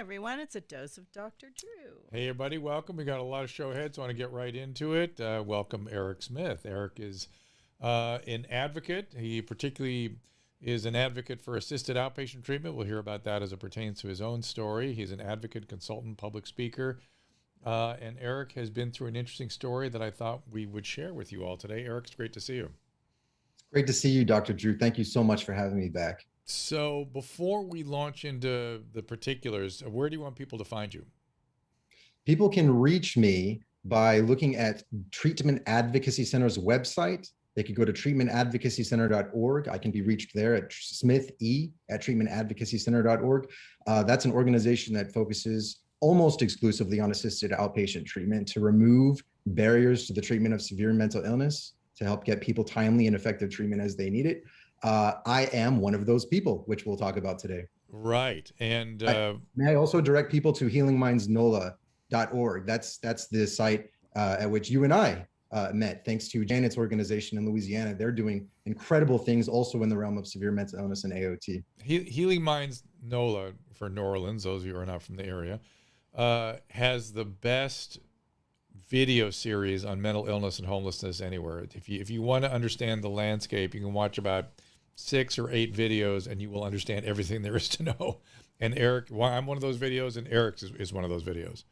everyone. It's a dose of Dr. Drew. Hey, everybody. Welcome. We got a lot of show heads. So I want to get right into it. Welcome, Eric Smith. Eric is an advocate. He particularly is an advocate for assisted outpatient treatment. We'll hear about that as it pertains to his own story. He's an advocate, consultant, public speaker. And Eric has been through an interesting story that I thought we would share with you all today. Eric, it's great to see you. Great to see you, Dr. Drew. Thank you so much for having me back. So before we launch into the particulars, where do you want people to find you? People can reach me by looking at Treatment Advocacy Center's website. They could go to treatmentadvocacycenter.org. I can be reached there at smithe@treatmentadvocacycenter.org. That's an organization that focuses almost exclusively on assisted outpatient treatment to remove barriers to the treatment of severe mental illness, to help get people timely and effective treatment as they need it. I am one of those people, which we'll talk about today. Right. And may I also direct people to healingmindsnola.org. That's the site at which you and I met, thanks to Janet's organization in Louisiana. They're doing incredible things also in the realm of severe mental illness and AOT. Healing Minds NOLA for New Orleans, those of you who are not from the area, has the best video series on mental illness and homelessness anywhere. If you want to understand the landscape, you can watch about 6 or 8 videos and you will understand everything there is to know. And Eric, I'm one of those videos, and Eric's is one of those videos.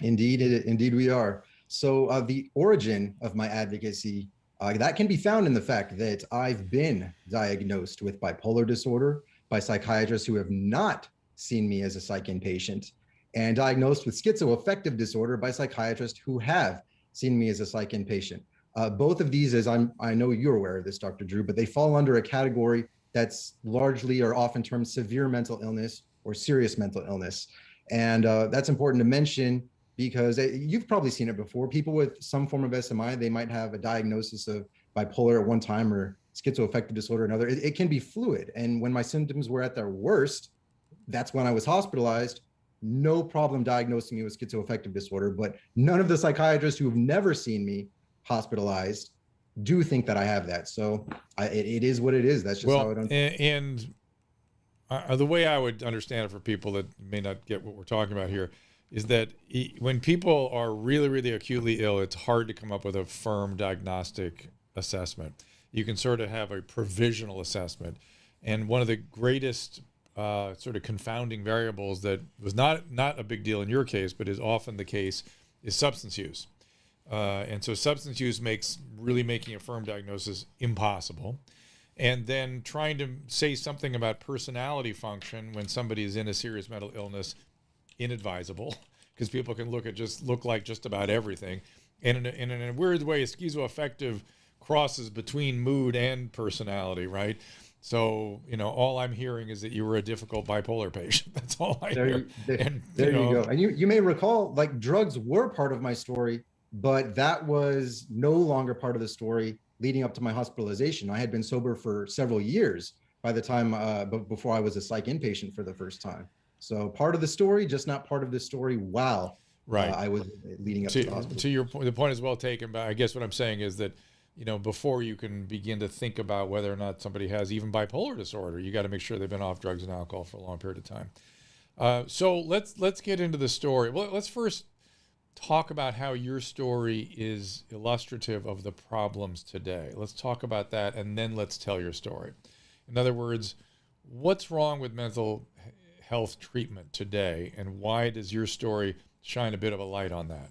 Indeed we are. So the origin of my advocacy, that can be found in the fact that I've been diagnosed with bipolar disorder by psychiatrists who have not seen me as a psych inpatient, and diagnosed with schizoaffective disorder by psychiatrists who have seen me as a psych inpatient. Both of these, as I know you're aware of this, Dr. Drew, but they fall under a category that's largely or often termed severe mental illness or serious mental illness. And that's important to mention because you've probably seen it before. People with some form of SMI, they might have a diagnosis of bipolar at one time or schizoaffective disorder another. It can be fluid. And when my symptoms were at their worst, that's when I was hospitalized. No problem diagnosing me with schizoaffective disorder, but none of the psychiatrists who have never seen me hospitalized do think that I have that. So it is what it is. That's just how it. And the way I would understand it for people that may not get what we're talking about here is that when people are really, really acutely ill, it's hard to come up with a firm diagnostic assessment. You can sort of have a provisional assessment. And one of the greatest sort of confounding variables that was not a big deal in your case, but is often the case, is substance use. And so substance use makes really making a firm diagnosis impossible. And then trying to say something about personality function when somebody is in a serious mental illness, inadvisable, because people can look like just about everything. And in a weird way, schizoaffective crosses between mood and personality, right? So, all I'm hearing is that you were a difficult bipolar patient. That's all I hear. There you go. And you may recall, like, drugs were part of my story, but that was no longer part of the story leading up to my hospitalization. I had been sober for several years by the time, before I was a psych inpatient for the first time. So part of the story, just not part of the story while I was leading up to the hospital. To your point, the point is well taken, but I guess what I'm saying is that, before you can begin to think about whether or not somebody has even bipolar disorder, you got to make sure they've been off drugs and alcohol for a long period of time. So let's get into the story. Well, let's first talk about how your story is illustrative of the problems today. Let's talk about that, and then let's tell your story. In other words, what's wrong with mental health treatment today, and why does your story shine a bit of a light on that?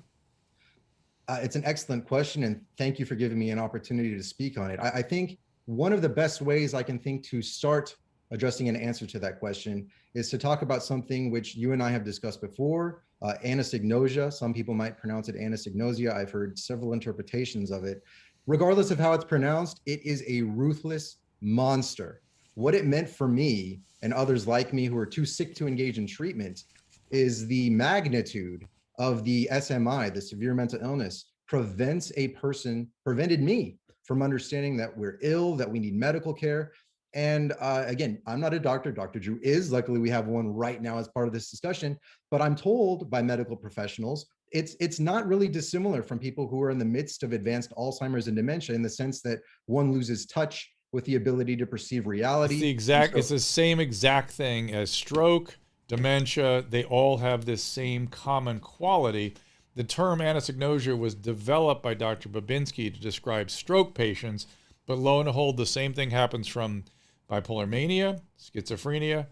It's an excellent question, and thank you for giving me an opportunity to speak on it. I think one of the best ways I can think to start addressing an answer to that question is to talk about something which you and I have discussed before, Anastagnosia. Some people might pronounce it Anastagnosia. I've heard several interpretations of it. Regardless of how it's pronounced, it is a ruthless monster. What it meant for me and others like me who are too sick to engage in treatment is the magnitude of the SMI, the severe mental illness, prevented me from understanding that we're ill, that we need medical care. And again, I'm not a doctor. Dr. Drew is. Luckily, we have one right now as part of this discussion. But I'm told by medical professionals, it's not really dissimilar from people who are in the midst of advanced Alzheimer's and dementia, in the sense that one loses touch with the ability to perceive reality. It's the same exact thing as stroke, dementia, they all have this same common quality. The term Anastagnosia was developed by Dr. Babinski to describe stroke patients, but lo and behold, the same thing happens from bipolar mania, schizophrenia,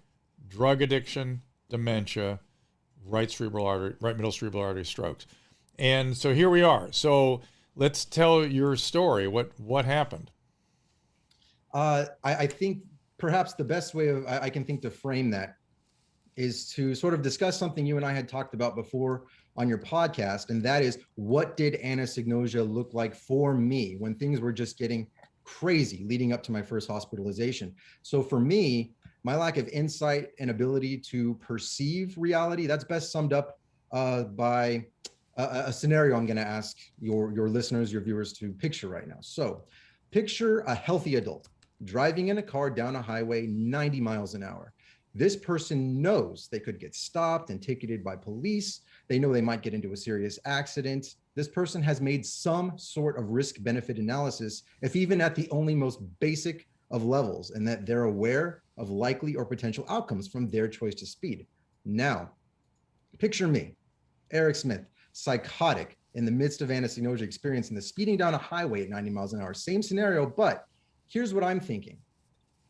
drug addiction, dementia, right middle cerebral artery strokes. And so here we are. So let's tell your story. What happened? I think perhaps the best way I can think to frame that is to sort of discuss something you and I had talked about before on your podcast, and that is, what did Anastagnosia look like for me when things were just getting crazy leading up to my first hospitalization? So for me, my lack of insight and ability to perceive reality, that's best summed up by a scenario I'm going to ask your listeners, your viewers to picture right now. So picture a healthy adult driving in a car down a highway 90 miles an hour. This person knows they could get stopped and ticketed by police. They know they might get into a serious accident. This person has made some sort of risk-benefit analysis, if even at the only most basic of levels, and that they're aware of likely or potential outcomes from their choice to speed. Now, picture me, Eric Smith, psychotic in the midst of Anastagnosia, experiencing the speeding down a highway at 90 miles an hour. Same scenario, but here's what I'm thinking.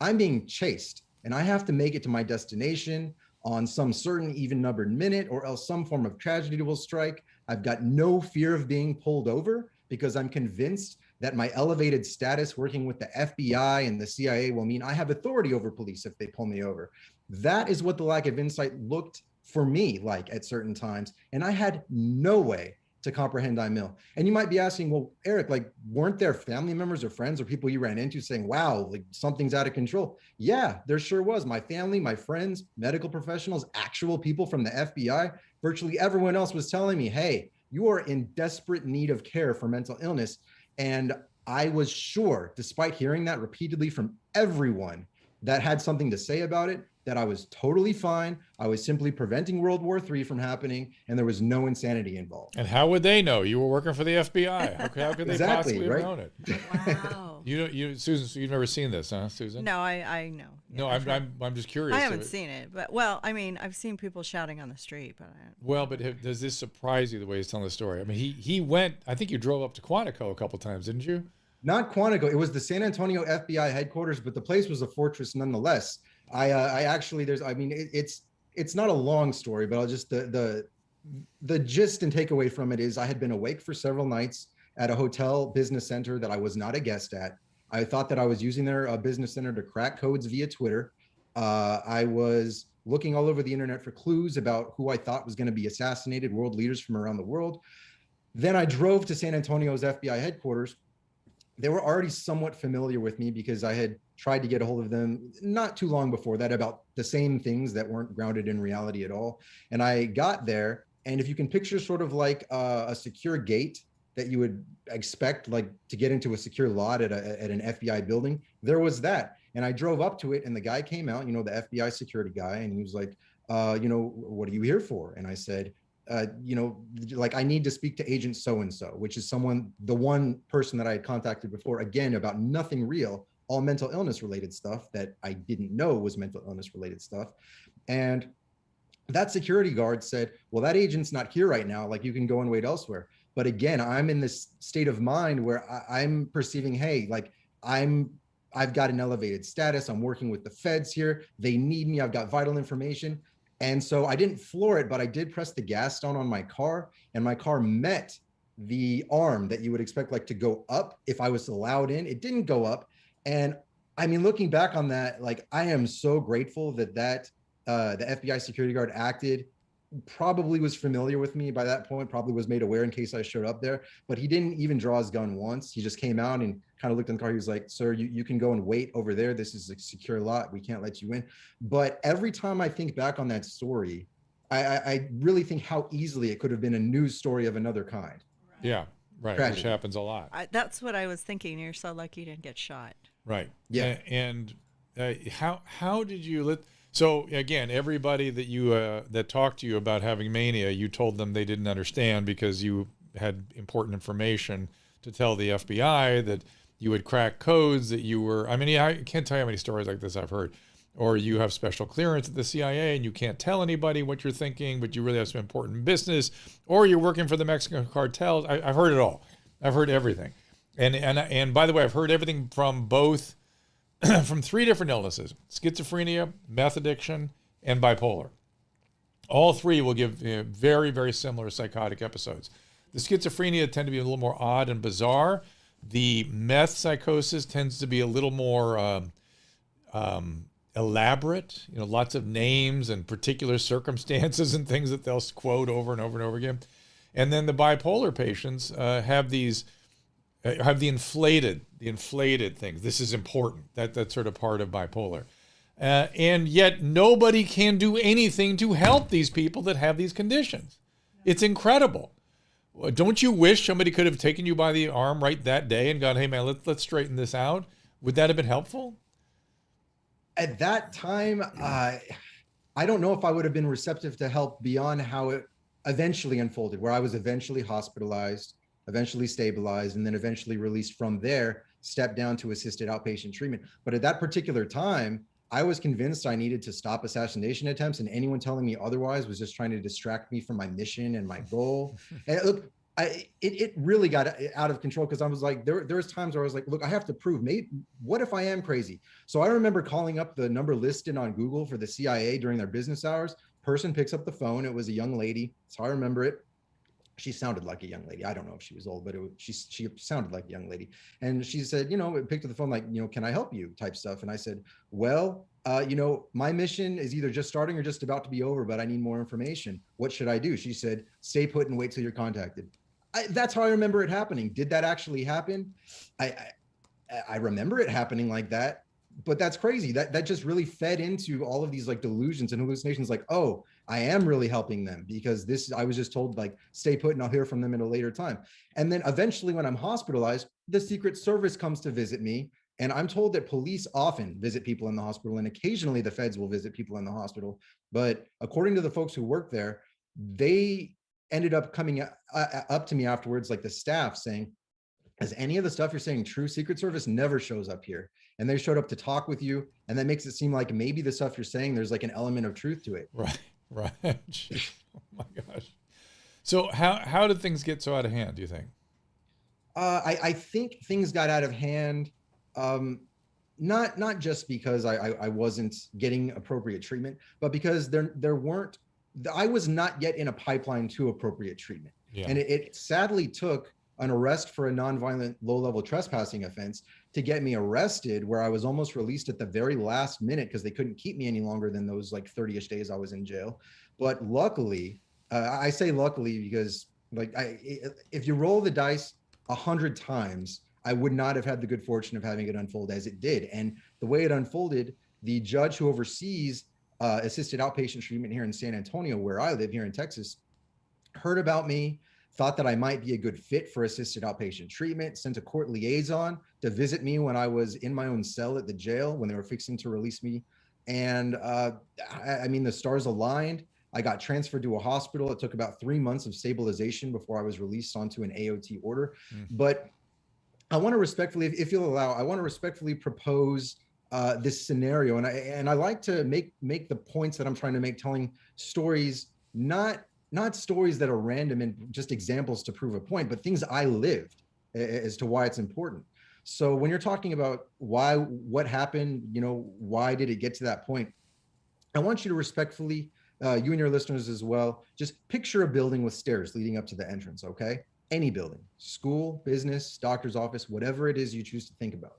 I'm being chased, and I have to make it to my destination on some certain even numbered minute, or else some form of tragedy will strike. I've got no fear of being pulled over because I'm convinced that my elevated status working with the FBI and the CIA will mean I have authority over police if they pull me over. That is what the lack of insight looked for me like at certain times, and I had no way to comprehend I'm ill. And you might be asking, well, Eric, like, weren't there family members or friends or people you ran into saying, wow, like something's out of control? Yeah, there sure was. My family, my friends, medical professionals, actual people from the FBI, virtually everyone else was telling me, hey, you are in desperate need of care for mental illness. And I was sure, despite hearing that repeatedly from everyone that had something to say about it, that I was totally fine. I was simply preventing World War III from happening, and there was no insanity involved. And how would they know? You were working for the FBI. How could they Exactly, possibly right? have known it? Wow. Susan, so you've never seen this, huh, Susan? No, I know. Yeah, No, I'm just curious. I haven't seen it, but I mean, I've seen people shouting on the street, but does this surprise you the way he's telling the story? I mean, he went. I think you drove up to Quantico a couple times, didn't you? Not Quantico. It was the San Antonio FBI headquarters, but the place was a fortress nonetheless. I actually, it's not a long story, but I'll just, the gist and takeaway from it is I had been awake for several nights at a hotel business center that I was not a guest at. I thought that I was using their business center to crack codes via Twitter. I was looking all over the internet for clues about who I thought was going to be assassinated, world leaders from around the world. Then I drove to San Antonio's FBI headquarters. They were already somewhat familiar with me because I had tried to get a hold of them not too long before that about the same things that weren't grounded in reality at all. And I got there, and if you can picture sort of like a secure gate that you would expect like to get into a secure lot at an FBI building, there was that. And I drove up to it, and the guy came out, the FBI security guy, and he was like, what are you here for? And I said, like, I need to speak to agent so-and-so, which is the one person that I had contacted before, again, about nothing real, all mental illness related stuff that I didn't know was mental illness related stuff. And that security guard said, well, that agent's not here right now. Like, you can go and wait elsewhere. But again, I'm in this state of mind where I'm perceiving, hey, like I've got an elevated status. I'm working with the feds here. They need me. I've got vital information. And so I didn't floor it, but I did press the gas down on my car, and my car met the arm that you would expect like to go up if I was allowed in. It didn't go up. And I mean, looking back on that, like, I am so grateful that the FBI security guard acted, probably was familiar with me by that point, probably was made aware in case I showed up there, but he didn't even draw his gun once. He just came out and kind of looked in the car. He was like, sir, you can go and wait over there. This is a secure lot. We can't let you in. But every time I think back on that story, I really think how easily it could have been a news story of another kind. Yeah, right. Tragedy. Which happens a lot. that's what I was thinking. You're so lucky you didn't get shot. Right. Yeah. And how did you so again, everybody that you that talked to you about having mania, you told them they didn't understand because you had important information to tell the FBI, that you would crack codes, that you were, I mean, I can't tell you how many stories like this I've heard or you have special clearance at the CIA and you can't tell anybody what you're thinking, but you really have some important business, or you're working for the Mexican cartels. I've heard it all. I've heard everything. And by the way, I've heard everything from both, from 3 different illnesses: schizophrenia, meth addiction, and bipolar. All 3 will give very, very similar psychotic episodes. The schizophrenia tend to be a little more odd and bizarre. The meth psychosis tends to be a little more elaborate, lots of names and particular circumstances and things that they'll quote over and over and over again. And then the bipolar patients have the inflated things. This is important. That's sort of part of bipolar. And yet nobody can do anything to help these people that have these conditions. It's incredible. Don't you wish somebody could have taken you by the arm right that day and gone, "Hey man, let's straighten this out"? Would that have been helpful? At that time, I don't know if I would have been receptive to help beyond how it eventually unfolded, where I was eventually hospitalized, eventually stabilized, and then eventually released from there, stepped down to assisted outpatient treatment. But at that particular time, I was convinced I needed to stop assassination attempts, and anyone telling me otherwise was just trying to distract me from my mission and my goal. And look, it really got out of control, because I was like, there was times where I was like, look, I have to prove, maybe, what if I am crazy? So I remember calling up the number listed on Google for the CIA during their business hours. Person picks up the phone. It was a young lady. So I remember it. She sounded like a young lady. I don't know if she was old, but she sounded like a young lady. And she said, picked up the phone, like, can I help you type stuff. And I said, well, my mission is either just starting or just about to be over, but I need more information. What should I do? She said, stay put and wait till you're contacted. That's how I remember it happening. Did that actually happen? I remember it happening like that, but that's crazy. That just really fed into all of these like delusions and hallucinations, like, oh, I am really helping them because I was just told, like, stay put and I'll hear from them at a later time. And then eventually when I'm hospitalized, the Secret Service comes to visit me. And I'm told that police often visit people in the hospital, and occasionally the feds will visit people in the hospital. But according to the folks who work there, they ended up coming up to me afterwards, like the staff, saying, is any of the stuff you're saying true? Secret Service never shows up here. And they showed up to talk with you. And that makes it seem like maybe the stuff you're saying, there's like an element of truth to it. Right. Oh my gosh. So how did things get so out of hand, do you think? I think things got out of hand, not just because I wasn't getting appropriate treatment, but because I was not yet in a pipeline to appropriate treatment. Yeah. And it sadly took an arrest for a nonviolent low-level trespassing offense to get me arrested, where I was almost released at the very last minute because they couldn't keep me any longer than those like 30-ish days I was in jail. But luckily, I say luckily because like if you roll the dice 100 times, I would not have had the good fortune of having it unfold as it did. And the way it unfolded, the judge who oversees assisted outpatient treatment here in San Antonio, where I live here in Texas, heard about me, thought that I might be a good fit for assisted outpatient treatment, sent a court liaison to visit me when I was in my own cell at the jail when they were fixing to release me. And I mean, the stars aligned. I got transferred to a hospital. It took about 3 months of stabilization before I was released onto an AOT order. But I want to respectfully, if you'll allow, I want to respectfully propose this scenario. And I like to make the points that I'm trying to make, telling stories, not stories that are random and just examples to prove a point, but things I lived as to why it's important. So when you're talking about what happened, why did it get to that point? I want you to respectfully, you and your listeners as well, just picture a building with stairs leading up to the entrance, okay? Any building, school, business, doctor's office, whatever it is you choose to think about.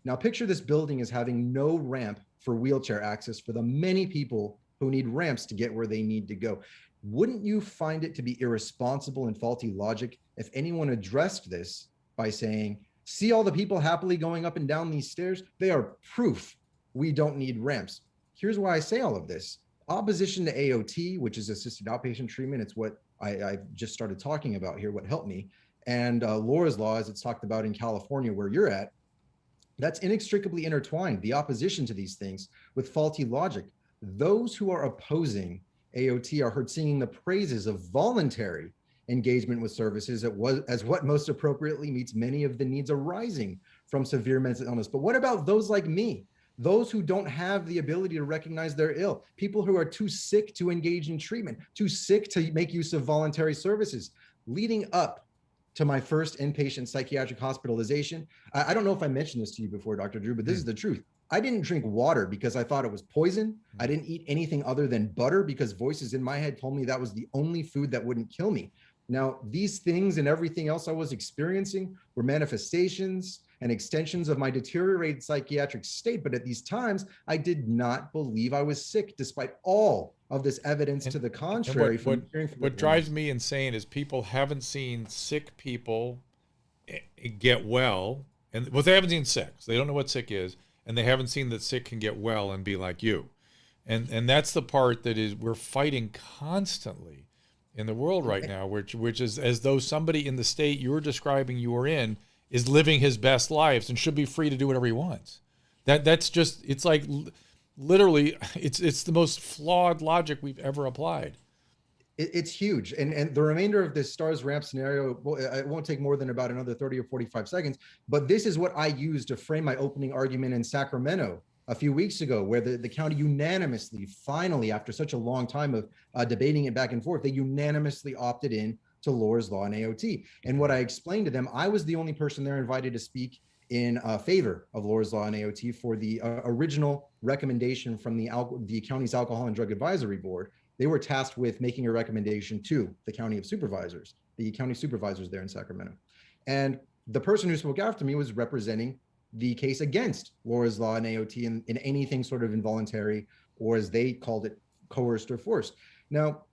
Now picture this building as having no ramp for wheelchair access for the many people who need ramps to get where they need to go. Wouldn't you find it to be irresponsible and faulty logic if anyone addressed this by saying, see all the people happily going up and down these stairs? They are proof we don't need ramps. Here's why I say all of this. Opposition to AOT, which is assisted outpatient treatment, it's what I've just started talking about here, what helped me. And Laura's Law, as it's talked about in California, where you're at, that's inextricably intertwined, the opposition to these things, with faulty logic. Those who are opposing AOT are heard singing the praises of voluntary engagement with services as what most appropriately meets many of the needs arising from severe mental illness. But what about those like me those who don't have the ability to recognize they're ill, people who are too sick to engage in treatment, too sick to make use of voluntary services. Leading up to my first inpatient psychiatric hospitalization, I don't know if I mentioned this to you before, Dr. Drew, but this is the truth. I didn't drink water because I thought it was poison. I didn't eat anything other than butter because voices in my head told me that was the only food that wouldn't kill me. Now, these things and everything else I was experiencing were manifestations and extensions of my deteriorated psychiatric state. But at these times, I did not believe I was sick, despite all of this evidence to the contrary. What drives me insane is people haven't seen sick people get well. And well, they haven't seen sick. So they don't know what sick is. And they haven't seen that sick can get well and be like you. And that's the part that is we're fighting constantly in the world right now, which is as though somebody in the state you're describing you are in is living his best lives and should be free to do whatever he wants. That's just, it's like literally, it's the most flawed logic we've ever applied. It's huge. And the remainder of this stars ramp scenario, it won't take more than about another 30 or 45 seconds, but this is what I used to frame my opening argument in Sacramento a few weeks ago, where the county unanimously, finally, after such a long time of debating it back and forth, they unanimously opted in to Lora's Law and AOT. And what I explained to them, I was the only person there invited to speak in favor of Lora's Law and AOT for the original recommendation from the county's Alcohol and Drug Advisory Board. They were tasked with making a recommendation to the county supervisors there in Sacramento. And the person who spoke after me was representing the case against Lora's Law and AOT in anything sort of involuntary, or as they called it, coerced or forced. Now,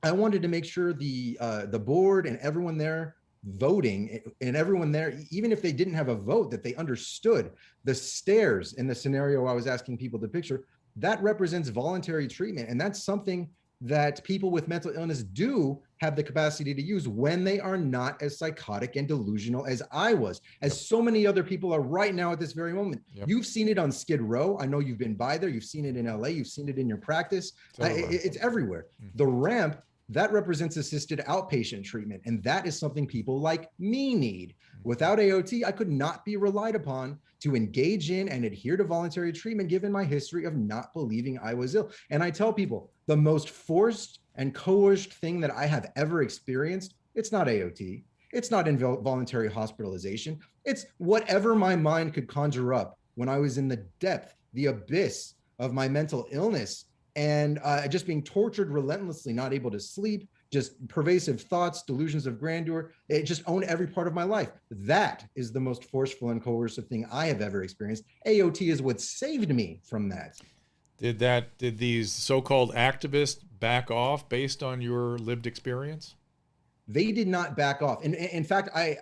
I wanted to make sure the board and everyone there voting, and everyone there, even if they didn't have a vote, that they understood the stairs in the scenario I was asking people to picture. That represents voluntary treatment. And that's something that people with mental illness do have the capacity to use when they are not as psychotic and delusional as I was, as so many other people are right now at this very moment. Yep. You've seen it on Skid Row. I know you've been by there. You've seen it in LA. You've seen it in your practice. It's everywhere. The ramp, that represents assisted outpatient treatment. And that is something people like me need. Without AOT, I could not be relied upon to engage in and adhere to voluntary treatment, given my history of not believing I was ill. And I tell people, the most forced and coerced thing that I have ever experienced, it's not AOT. It's not involuntary hospitalization. It's whatever my mind could conjure up when I was in the depth, the abyss of my mental illness, and just being tortured relentlessly, not able to sleep, just pervasive thoughts, delusions of grandeur. It just owned every part of my life. That is the most forceful and coercive thing I have ever experienced. AOT is what saved me from that. Did these so-called activists back off based on your lived experience? They did not back off. And in fact, I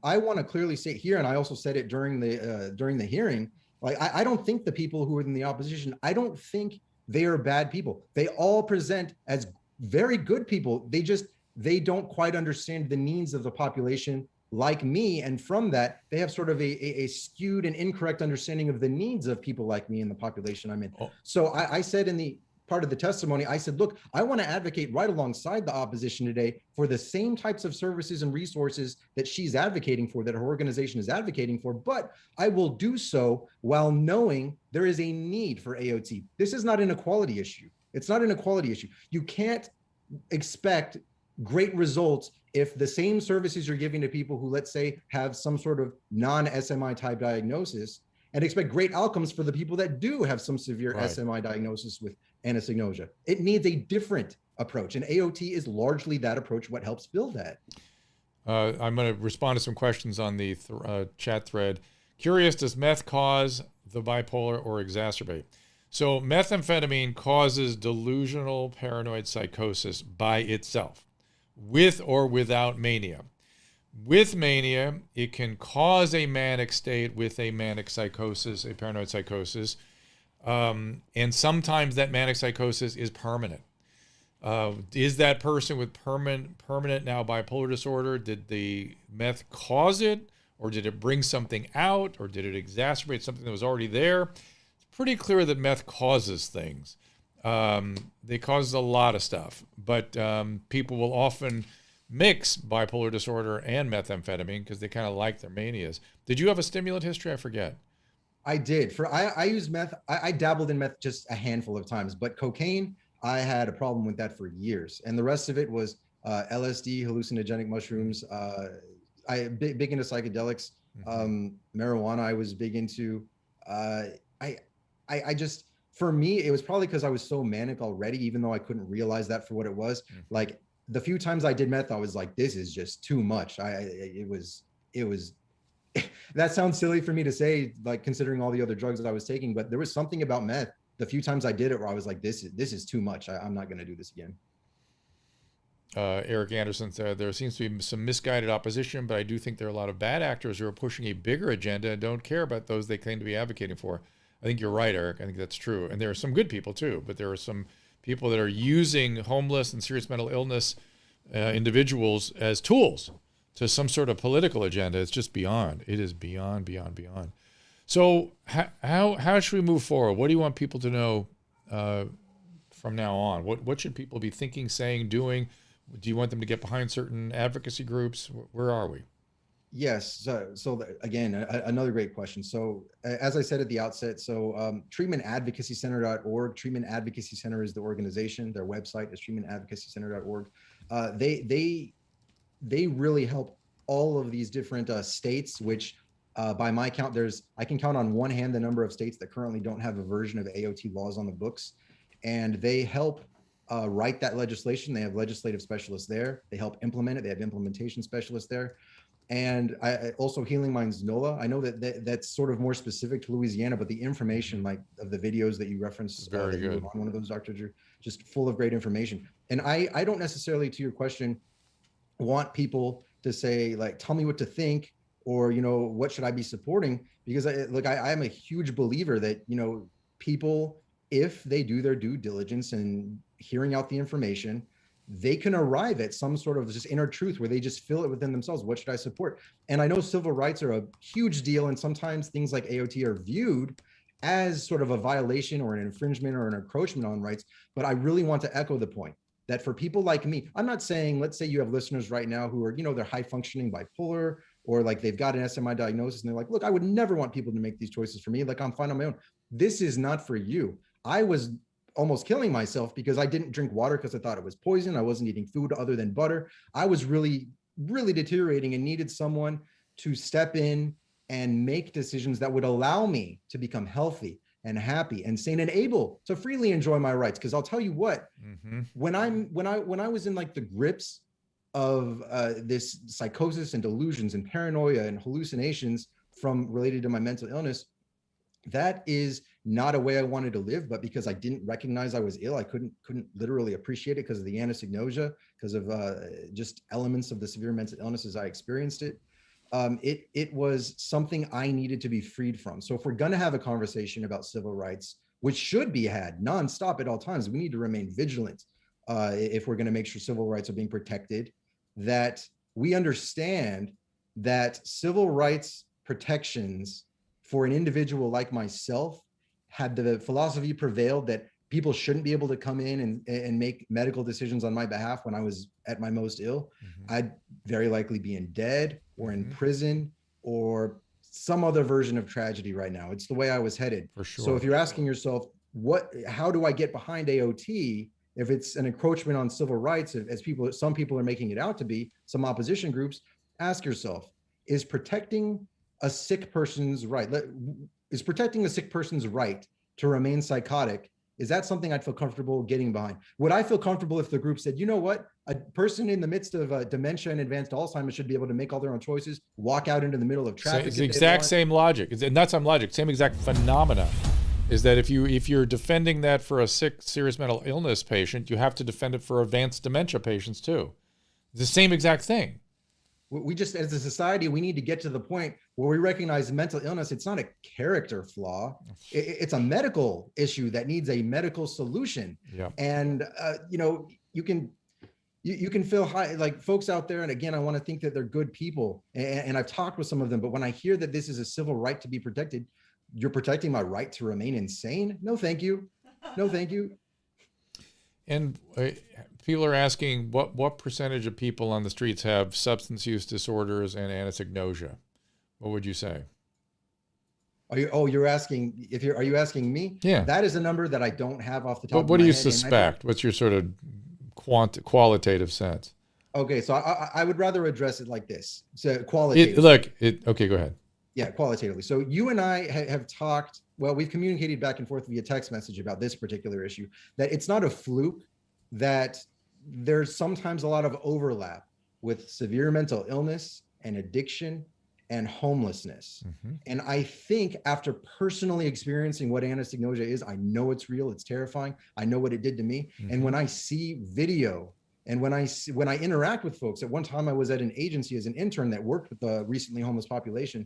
want to clearly say here, and I also said it during the hearing, like, I don't think the people who are in the opposition, I don't think they are bad people. They all present as very good people. They don't quite understand the needs of the population like me. And from that, they have sort of a skewed and incorrect understanding of the needs of people like me in the population I'm in. Oh. So I said in the part of the testimony, I said, look, I want to advocate right alongside the opposition today for the same types of services and resources that she's advocating for, that her organization is advocating for, but I will do so while knowing there is a need for AOT. This is not an equality issue. It's not an equality issue. You can't expect great results if the same services you're giving to people who, let's say, have some sort of non-SMI type diagnosis, and expect great outcomes for the people that do have some severe SMI diagnosis with Anastagnosia. It needs a different approach, and AOT is largely that approach, what helps build that. I'm going to respond to some questions on the chat thread. Curious, does meth cause the bipolar or exacerbate? So methamphetamine causes delusional paranoid psychosis by itself, with or without mania. With mania, it can cause a manic state with a manic psychosis, a paranoid psychosis. And sometimes that manic psychosis is permanent. Is that person with permanent now bipolar disorder? Did the meth cause it? Or did it bring something out? Or did it exacerbate something that was already there? It's pretty clear that meth causes things. They cause a lot of stuff. But people will often mix bipolar disorder and methamphetamine because they kind of like their manias. Did you have a stimulant history? I forget. I did. I used meth. I dabbled in meth just a handful of times, but cocaine, I had a problem with that for years. And the rest of it was LSD, hallucinogenic mushrooms. Big into psychedelics. Marijuana, I was big into. Uh, I, I just, for me, it was probably because I was so manic already, even though I couldn't realize that for what it was. Like the few times I did meth, I was like, this is just too much. It was that sounds silly for me to say, like considering all the other drugs that I was taking, but there was something about meth the few times I did it where I was like, this is too much. I'm not going to do this again. Eric Anderson said, there seems to be some misguided opposition, but I do think there are a lot of bad actors who are pushing a bigger agenda and don't care about those they claim to be advocating for. I think you're right, Eric. I think that's true. And there are some good people too, but there are some people that are using homeless and serious mental illness individuals as tools to some sort of political agenda. It's just beyond. It is beyond. So how should we move forward? What do you want people to know from now on? What should people be thinking, saying, doing? Do you want them to get behind certain advocacy groups? Where are we? Yes. Again, another great question. So as I said at the outset, treatmentadvocacycenter.org, Treatment Advocacy Center is the organization. Their website is treatmentadvocacycenter.org. They really help all of these different states, which by my count, I can count on one hand the number of states that currently don't have a version of AOT laws on the books. And they help write that legislation. They have legislative specialists there. They help implement it. They have implementation specialists there. And also Healing Minds NOLA. I know that's sort of more specific to Louisiana, but the information, like of the videos that you referenced, very good. On one of those, Dr. Drew, just full of great information. And I don't necessarily, to your question, want people to say, like, tell me what to think, or, what should I be supporting? Because I am a huge believer that, people, if they do their due diligence and hearing out the information, they can arrive at some sort of just inner truth where they just feel it within themselves. What should I support? And I know civil rights are a huge deal. And sometimes things like AOT are viewed as sort of a violation or an infringement or an encroachment on rights. But I really want to echo the point that for people like me, I'm not saying, let's say you have listeners right now who are, they're high functioning bipolar, or like they've got an SMI diagnosis and they're like, look, I would never want people to make these choices for me. Like, I'm fine on my own. This is not for you. I was almost killing myself because I didn't drink water because I thought it was poison. I wasn't eating food other than butter. I was really, really deteriorating and needed someone to step in and make decisions that would allow me to become healthy and happy and sane and able to freely enjoy my rights. Because I'll tell you what, when I was in like the grips of this psychosis and delusions and paranoia and hallucinations related to my mental illness, that is not a way I wanted to live. But because I didn't recognize I was ill, I couldn't literally appreciate it because of the Anastagnosia, because of just elements of the severe mental illness as I experienced it. It was something I needed to be freed from. So if we're going to have a conversation about civil rights, which should be had nonstop at all times, we need to remain vigilant if we're going to make sure civil rights are being protected, that we understand that civil rights protections for an individual like myself, had the philosophy prevailed that people shouldn't be able to come in and make medical decisions on my behalf when I was at my most ill, I'd very likely be in dead or in prison or some other version of tragedy right now. It's the way I was headed. For sure. So if you're asking yourself, how do I get behind AOT if it's an encroachment on civil rights, as some people are making it out to be, some opposition groups, ask yourself, is protecting a sick person's right to remain psychotic, is that something I'd feel comfortable getting behind? Would I feel comfortable if the group said, you know what, a person in the midst of dementia and advanced Alzheimer's should be able to make all their own choices, walk out into the middle of traffic? It's the exact same logic. It's not some logic, same exact phenomena. Is that if you're defending that for a sick, serious mental illness patient, you have to defend it for advanced dementia patients too. It's the same exact thing. We just, as a society, we need to get to the point where we recognize mental illness. It's not a character flaw. It's a medical issue that needs a medical solution. Yeah. And, you can feel high, like folks out there. And again, I want to think that they're good people. And I've talked with some of them, but when I hear that this is a civil right to be protected, you're protecting my right to remain insane? No, thank you. No, thank you. And people are asking what percentage of people on the streets have substance use disorders and Anastagnosia? What would you say? You're asking are you asking me? Yeah. That is a number that I don't have off the top But of what my do you head. suspect? What's your sort of qualitative sense? Okay, so I would rather address it like this. So qualitatively. Okay, go ahead. Yeah, qualitatively. So you and I have talked, well, we've communicated back and forth via text message about this particular issue, that it's not a fluke that there's sometimes a lot of overlap with severe mental illness and addiction and homelessness. Mm-hmm. And I think after personally experiencing what Anastagnosia is, I know it's real, it's terrifying. I know what it did to me. Mm-hmm. And when I see video and when I interact with folks, at one time I was at an agency as an intern that worked with the recently homeless population.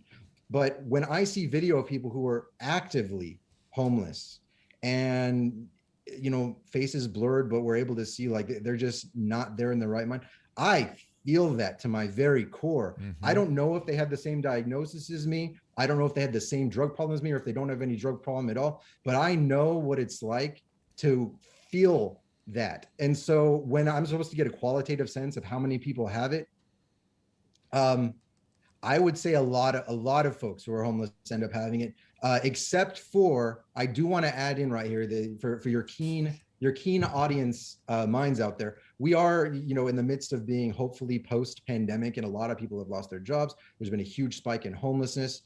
But when I see video of people who are actively homeless and, faces blurred, but we're able to see like they're just not there in the right mind, I feel that to my very core. Mm-hmm. I don't know if they have the same diagnosis as me. I don't know if they had the same drug problem as me, or if they don't have any drug problem at all, but I know what it's like to feel that. And so when I'm supposed to get a qualitative sense of how many people have it, I would say a lot of folks who are homeless end up having it, except for, I do want to add in right here for your keen audience minds out there. We are, in the midst of being hopefully post-pandemic, and a lot of people have lost their jobs. There's been a huge spike in homelessness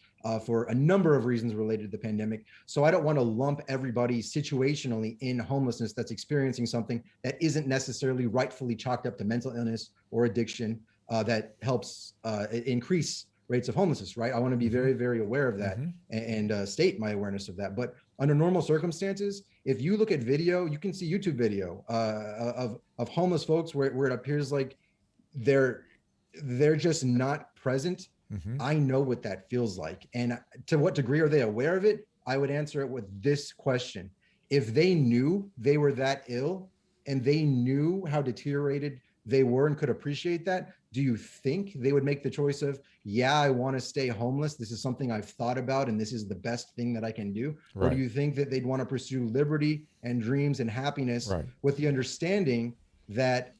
for a number of reasons related to the pandemic. So I don't want to lump everybody situationally in homelessness that's experiencing something that isn't necessarily rightfully chalked up to mental illness or addiction that helps increase rates of homelessness, right? I want to be very, very aware of that and state my awareness of that. But under normal circumstances, if you look at video, you can see YouTube video of homeless folks where it appears like they're just not present. Mm-hmm. I know what that feels like. And to what degree are they aware of it? I would answer it with this question. If they knew they were that ill and they knew how deteriorated they were and could appreciate that, do you think they would make the choice of, yeah, I want to stay homeless, this is something I've thought about and this is the best thing that I can do? Right. Or do you think that they'd want to pursue liberty and dreams and happiness with the understanding that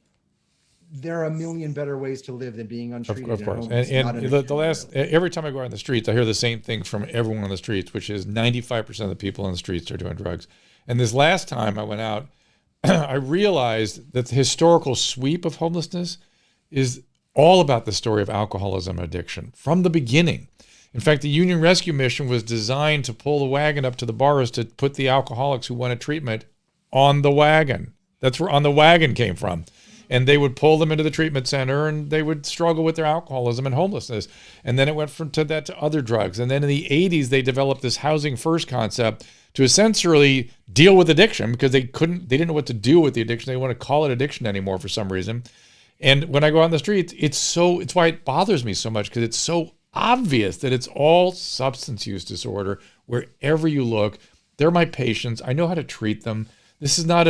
there are a million better ways to live than being untreated? Of course. And the last, every time I go out on the streets, I hear the same thing from everyone on the streets, which is 95% of the people on the streets are doing drugs. And this last time I went out, I realized that the historical sweep of homelessness is all about the story of alcoholism and addiction from the beginning. In fact, the Union Rescue Mission was designed to pull the wagon up to the bars to put the alcoholics who wanted treatment on the wagon. That's where On the Wagon came from. And they would pull them into the treatment center and they would struggle with their alcoholism and homelessness. And then it went from that to other drugs. And then in the 80s, they developed this housing first concept to essentially deal with addiction because they didn't know what to do with the addiction. They didn't want to call it addiction anymore for some reason. And when I go out on the streets, it's why it bothers me so much, because it's so obvious that it's all substance use disorder. Wherever you look, they're my patients. I know how to treat them. This is not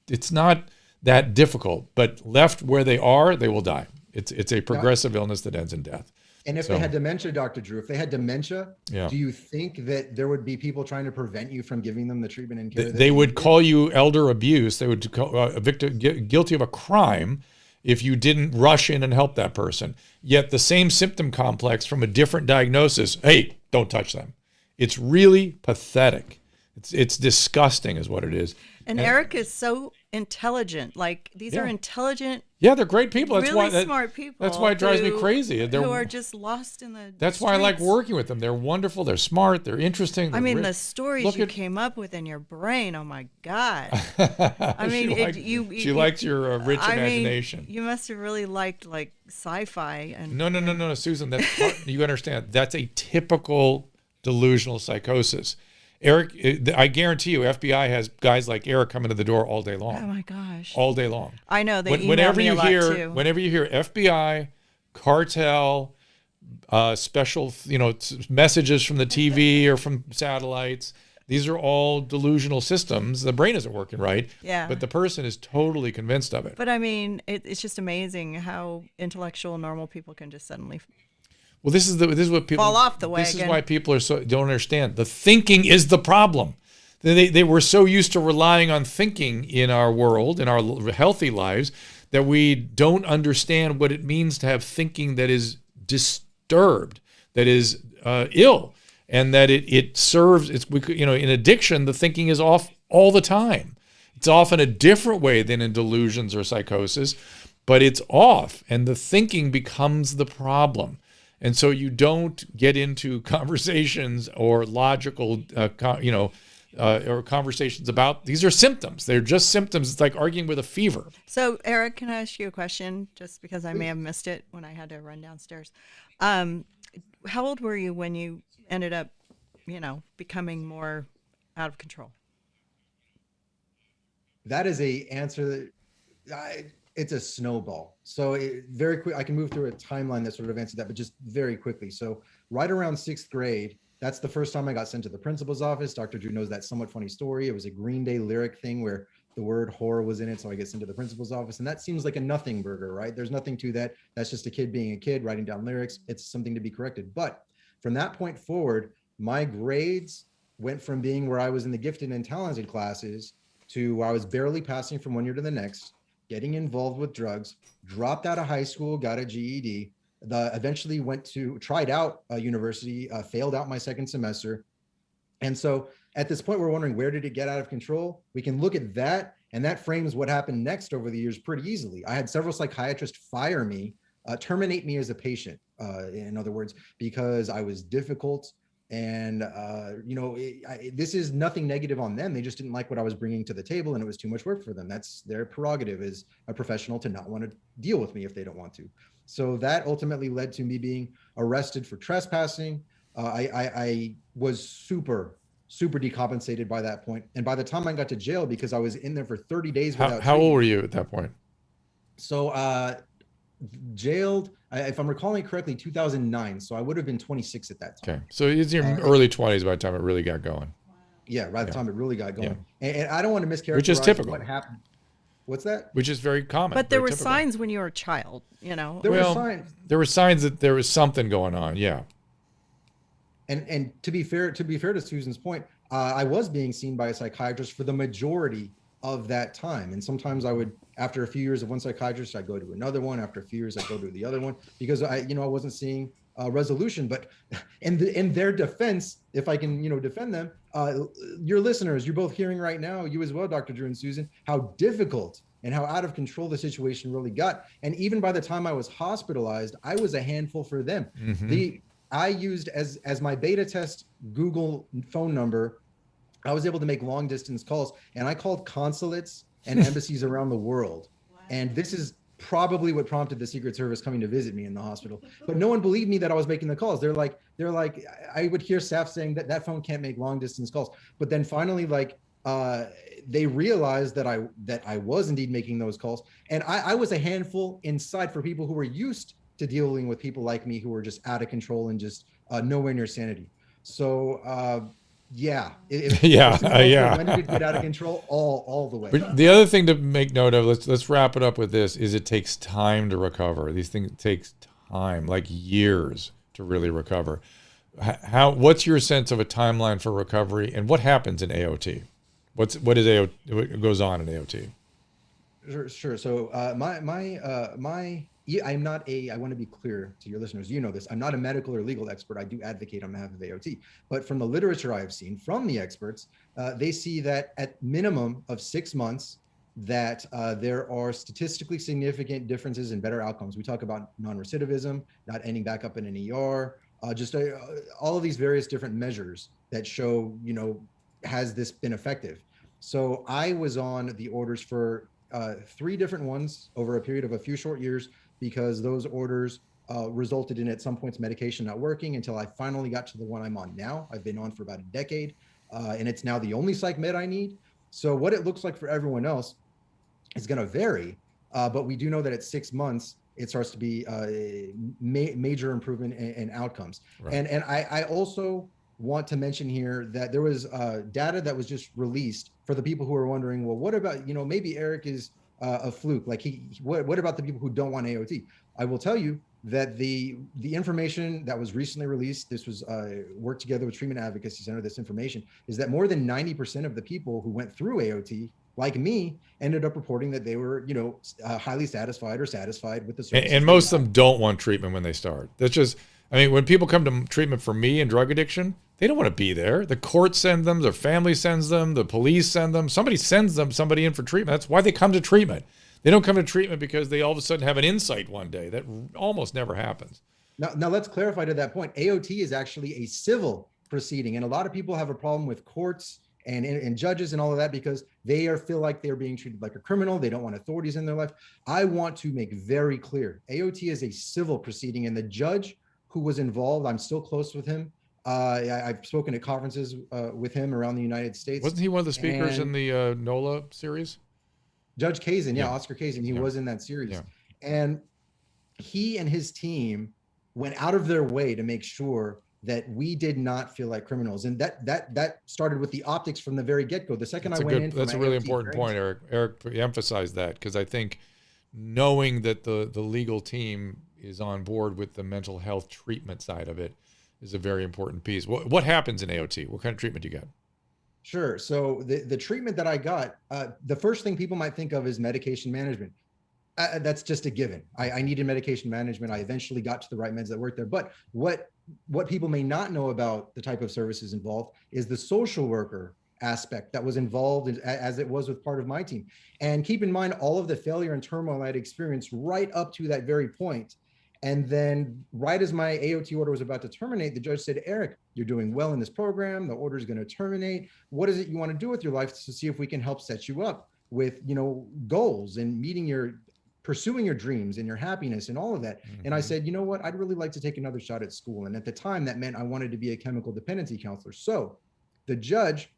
it's not that difficult, but left where they are, they will die. It's a progressive illness that ends in death. And if they had dementia, Dr. Drew, if they had dementia, do you think that there would be people trying to prevent you from giving them the treatment and care? They would call you elder abuse. They would call a victim guilty of a crime if you didn't rush in and help that person. Yet the same symptom complex from a different diagnosis, hey, don't touch them. It's really pathetic. It's disgusting is what it is. And Eric is so intelligent. Like, these are intelligent. Yeah, they're great people. That's really why smart people. That's why it drives me crazy. Who are just lost in the That's why I like working with them. They're wonderful. They're smart. They're interesting. They're the stories you came up with in your brain. Oh my God. She likes your rich imagination. You must have really liked like sci-fi and. No, Susan. That's you understand. That's a typical delusional psychosis. Eric, I guarantee you, FBI has guys like Eric coming to the door all day long. Oh my gosh! All day long. I know they email me a lot too. Whenever you hear FBI, cartel, special, messages from the TV or from satellites, these are all delusional systems. The brain isn't working right. Yeah. But the person is totally convinced of it. But I mean, it's just amazing how intellectual, normal people can just suddenly. Well, this is what people fall off the wagon. This is why people don't understand. The thinking is the problem. They were so used to relying on thinking in our world, in our healthy lives, that we don't understand what it means to have thinking that is disturbed, that is ill. and that it serves. In addiction, the thinking is off all the time. It's often a different way than in delusions or psychosis, but it's off, and the thinking becomes the problem. And so you don't get into conversations or logical, or conversations about, these are symptoms. They're just symptoms. It's like arguing with a fever. So, Eric, can I ask you a question? Just because I may have missed it when I had to run downstairs. How old were you when you ended up, becoming more out of control? That is a answer it's a snowball. So very quick, I can move through a timeline that sort of answered that, but just very quickly. So right around 6th grade, that's the first time I got sent to the principal's office. Dr. Drew knows that somewhat funny story. It was a Green Day lyric thing where the word horror was in it. So I get sent to the principal's office, and that seems like a nothing burger, right? There's nothing to that. That's just a kid being a kid, writing down lyrics. It's something to be corrected. But from that point forward, my grades went from being where I was in the gifted and talented classes to where I was barely passing from one year to the next, getting involved with drugs, dropped out of high school, got a GED, eventually tried out a university, failed out my second semester. And so at this point, we're wondering, where did it get out of control? We can look at that, and that frames what happened next over the years pretty easily. I had several psychiatrists fire me, terminate me as a patient, in other words, because I was difficult. And, this is nothing negative on them. They just didn't like what I was bringing to the table, and it was too much work for them. That's their prerogative as a professional to not want to deal with me if they don't want to. So that ultimately led to me being arrested for trespassing. I was super decompensated by that point. And by the time I got to jail, because I was in there for 30 days without How old were you at that point? So jailed, if I'm recalling correctly, 2009. So I would have been 26 at that time. Okay. So it's your early 20s by the time it really got going. Yeah, by the time it really got going. Yeah. And I don't want to mischaracterize which is typical. What happened. What's that? Which is very common. But there were typical. signs when you were a child, There were signs. There were signs that there was something going on. Yeah. And to be fair to Susan's point, I was being seen by a psychiatrist for the majority of that time. And sometimes I would, after a few years of one psychiatrist, I'd go to another one. After a few years, I'd go to the other one, because I wasn't seeing resolution. But in their defense, if I can, defend them, your listeners, you're both hearing right now, you as well, Dr. Drew and Susan, how difficult and how out of control the situation really got. And even by the time I was hospitalized, I was a handful for them. Mm-hmm. I used as my beta test Google phone number, I was able to make long distance calls, and I called consulates and embassies around the world. Wow. And this is probably what prompted the Secret Service coming to visit me in the hospital. But no one believed me that I was making the calls. They're like, I would hear staff saying that phone can't make long distance calls. But then finally, they realized that I was indeed making those calls. And I was a handful inside for people who were used to dealing with people like me who were just out of control and just nowhere near sanity. So, yeah. When did it get out of control? All the way. But the other thing to make note of, let's wrap it up with this, is it takes time to recover. These things takes time, like years to really recover. What's your sense of a timeline for recovery, and what happens in AOT? What goes on in AOT? Sure. So I'm not I want to be clear to your listeners, this, I'm not a medical or legal expert. I do advocate on behalf of AOT, but from the literature I've seen from the experts, they see that at minimum of 6 months, that there are statistically significant differences in better outcomes. We talk about non-recidivism, not ending back up in an ER, all of these various different measures that show, has this been effective? So I was on the orders for 3 different ones over a period of a few short years, because those orders resulted in, at some points, medication not working, until I finally got to the one I'm on now. I've been on for about a decade, and it's now the only psych med I need. So what it looks like for everyone else is going to vary, but we do know that at 6 months, it starts to be major improvement in outcomes. Right. And I also want to mention here that there was data that was just released for the people who are wondering, well, what about, maybe Eric is a fluke, what about the people who don't want AOT? I will tell you that the information that was recently released, this was worked together with Treatment Advocacy Center, this information is that more than 90% of the people who went through AOT, like me, ended up reporting that they were, highly satisfied or satisfied with the service. And most of them don't want treatment when they start. That's just, when people come to treatment for me and drug addiction, They don't want to be there. The court sends them, their family sends them, the police send them. Somebody sends them somebody in for treatment. That's why they come to treatment. They don't come to treatment because they all of a sudden have an insight one day. That almost never happens. Now let's clarify to that point. AOT is actually a civil proceeding, and a lot of people have a problem with courts and judges and all of that because they feel like they're being treated like a criminal. They don't want authorities in their life. I want to make very clear, AOT is a civil proceeding, and the judge who was involved, I'm still close with him. I've spoken at conferences with him around the United States. Wasn't he one of the speakers in the NOLA series? Judge Kazin, Oscar Kazin, he was in that series. Yeah. And he and his team went out of their way to make sure that we did not feel like criminals. And that started with the optics from the very get-go. The second I went in. That's a really important point, Eric. Eric emphasized that because I think knowing that the legal team is on board with the mental health treatment side of it is a very important piece. What happens in AOT? What kind of treatment do you get? Sure. So the treatment that I got, the first thing people might think of is medication management. That's just a given. I needed medication management. I eventually got to the right meds that worked there. But what people may not know about the type of services involved is the social worker aspect that was involved as it was with part of my team. And keep in mind all of the failure and turmoil I'd experienced right up to that very point. And then right as my AOT order was about to terminate, the judge said, Eric, you're doing well in this program. The order is going to terminate. What is it you want to do with your life to see if we can help set you up with, goals and pursuing your dreams and your happiness and all of that. Mm-hmm. And I said, you know what, I'd really like to take another shot at school. And at the time that meant I wanted to be a chemical dependency counselor. So the judge,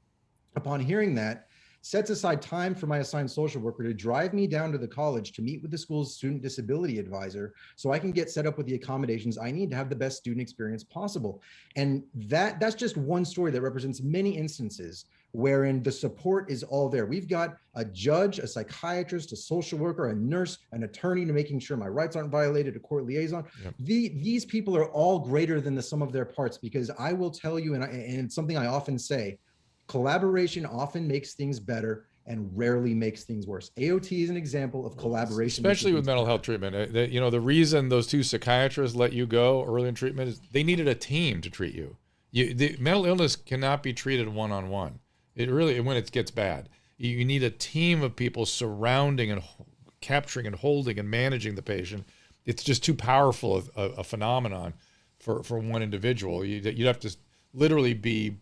upon hearing that, sets aside time for my assigned social worker to drive me down to the college to meet with the school's student disability advisor so I can get set up with the accommodations I need to have the best student experience possible. And that's just one story that represents many instances wherein the support is all there. We've got a judge, a psychiatrist, a social worker, a nurse, an attorney to making sure my rights aren't violated, a court liaison. Yep. These people are all greater than the sum of their parts, because I will tell you, and it's something I often say, collaboration often makes things better and rarely makes things worse. AOT is an example of collaboration. Especially with mental health treatment. The reason those two psychiatrists let you go early in treatment is they needed a team to treat you. The mental illness cannot be treated one-on-one. When it gets bad, you need a team of people surrounding and capturing and holding and managing the patient. It's just too powerful a phenomenon for one individual. You'd have to literally be,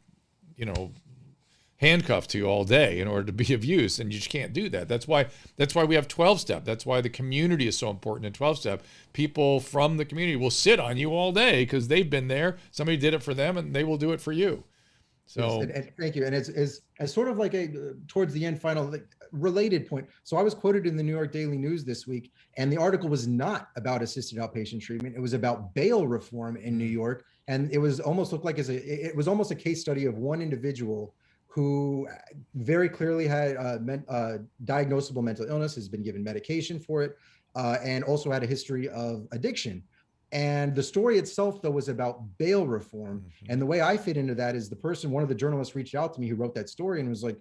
handcuffed to you all day in order to be of use, and you just can't do that. That's why we have 12-step. That's why the community is so important in 12-step. People from the community will sit on you all day because they've been there. Somebody did it for them, and they will do it for you. So yes, and thank you. And it's as sort of like towards the end, final related point. So I was quoted in the New York Daily News this week, and the article was not about assisted outpatient treatment. It was about bail reform in New York, and it was almost it was almost a case study of one individual who very clearly had diagnosable mental illness, has been given medication for it, and also had a history of addiction. And the story itself, though, was about bail reform. Mm-hmm. And the way I fit into that is one of the journalists reached out to me who wrote that story and was like,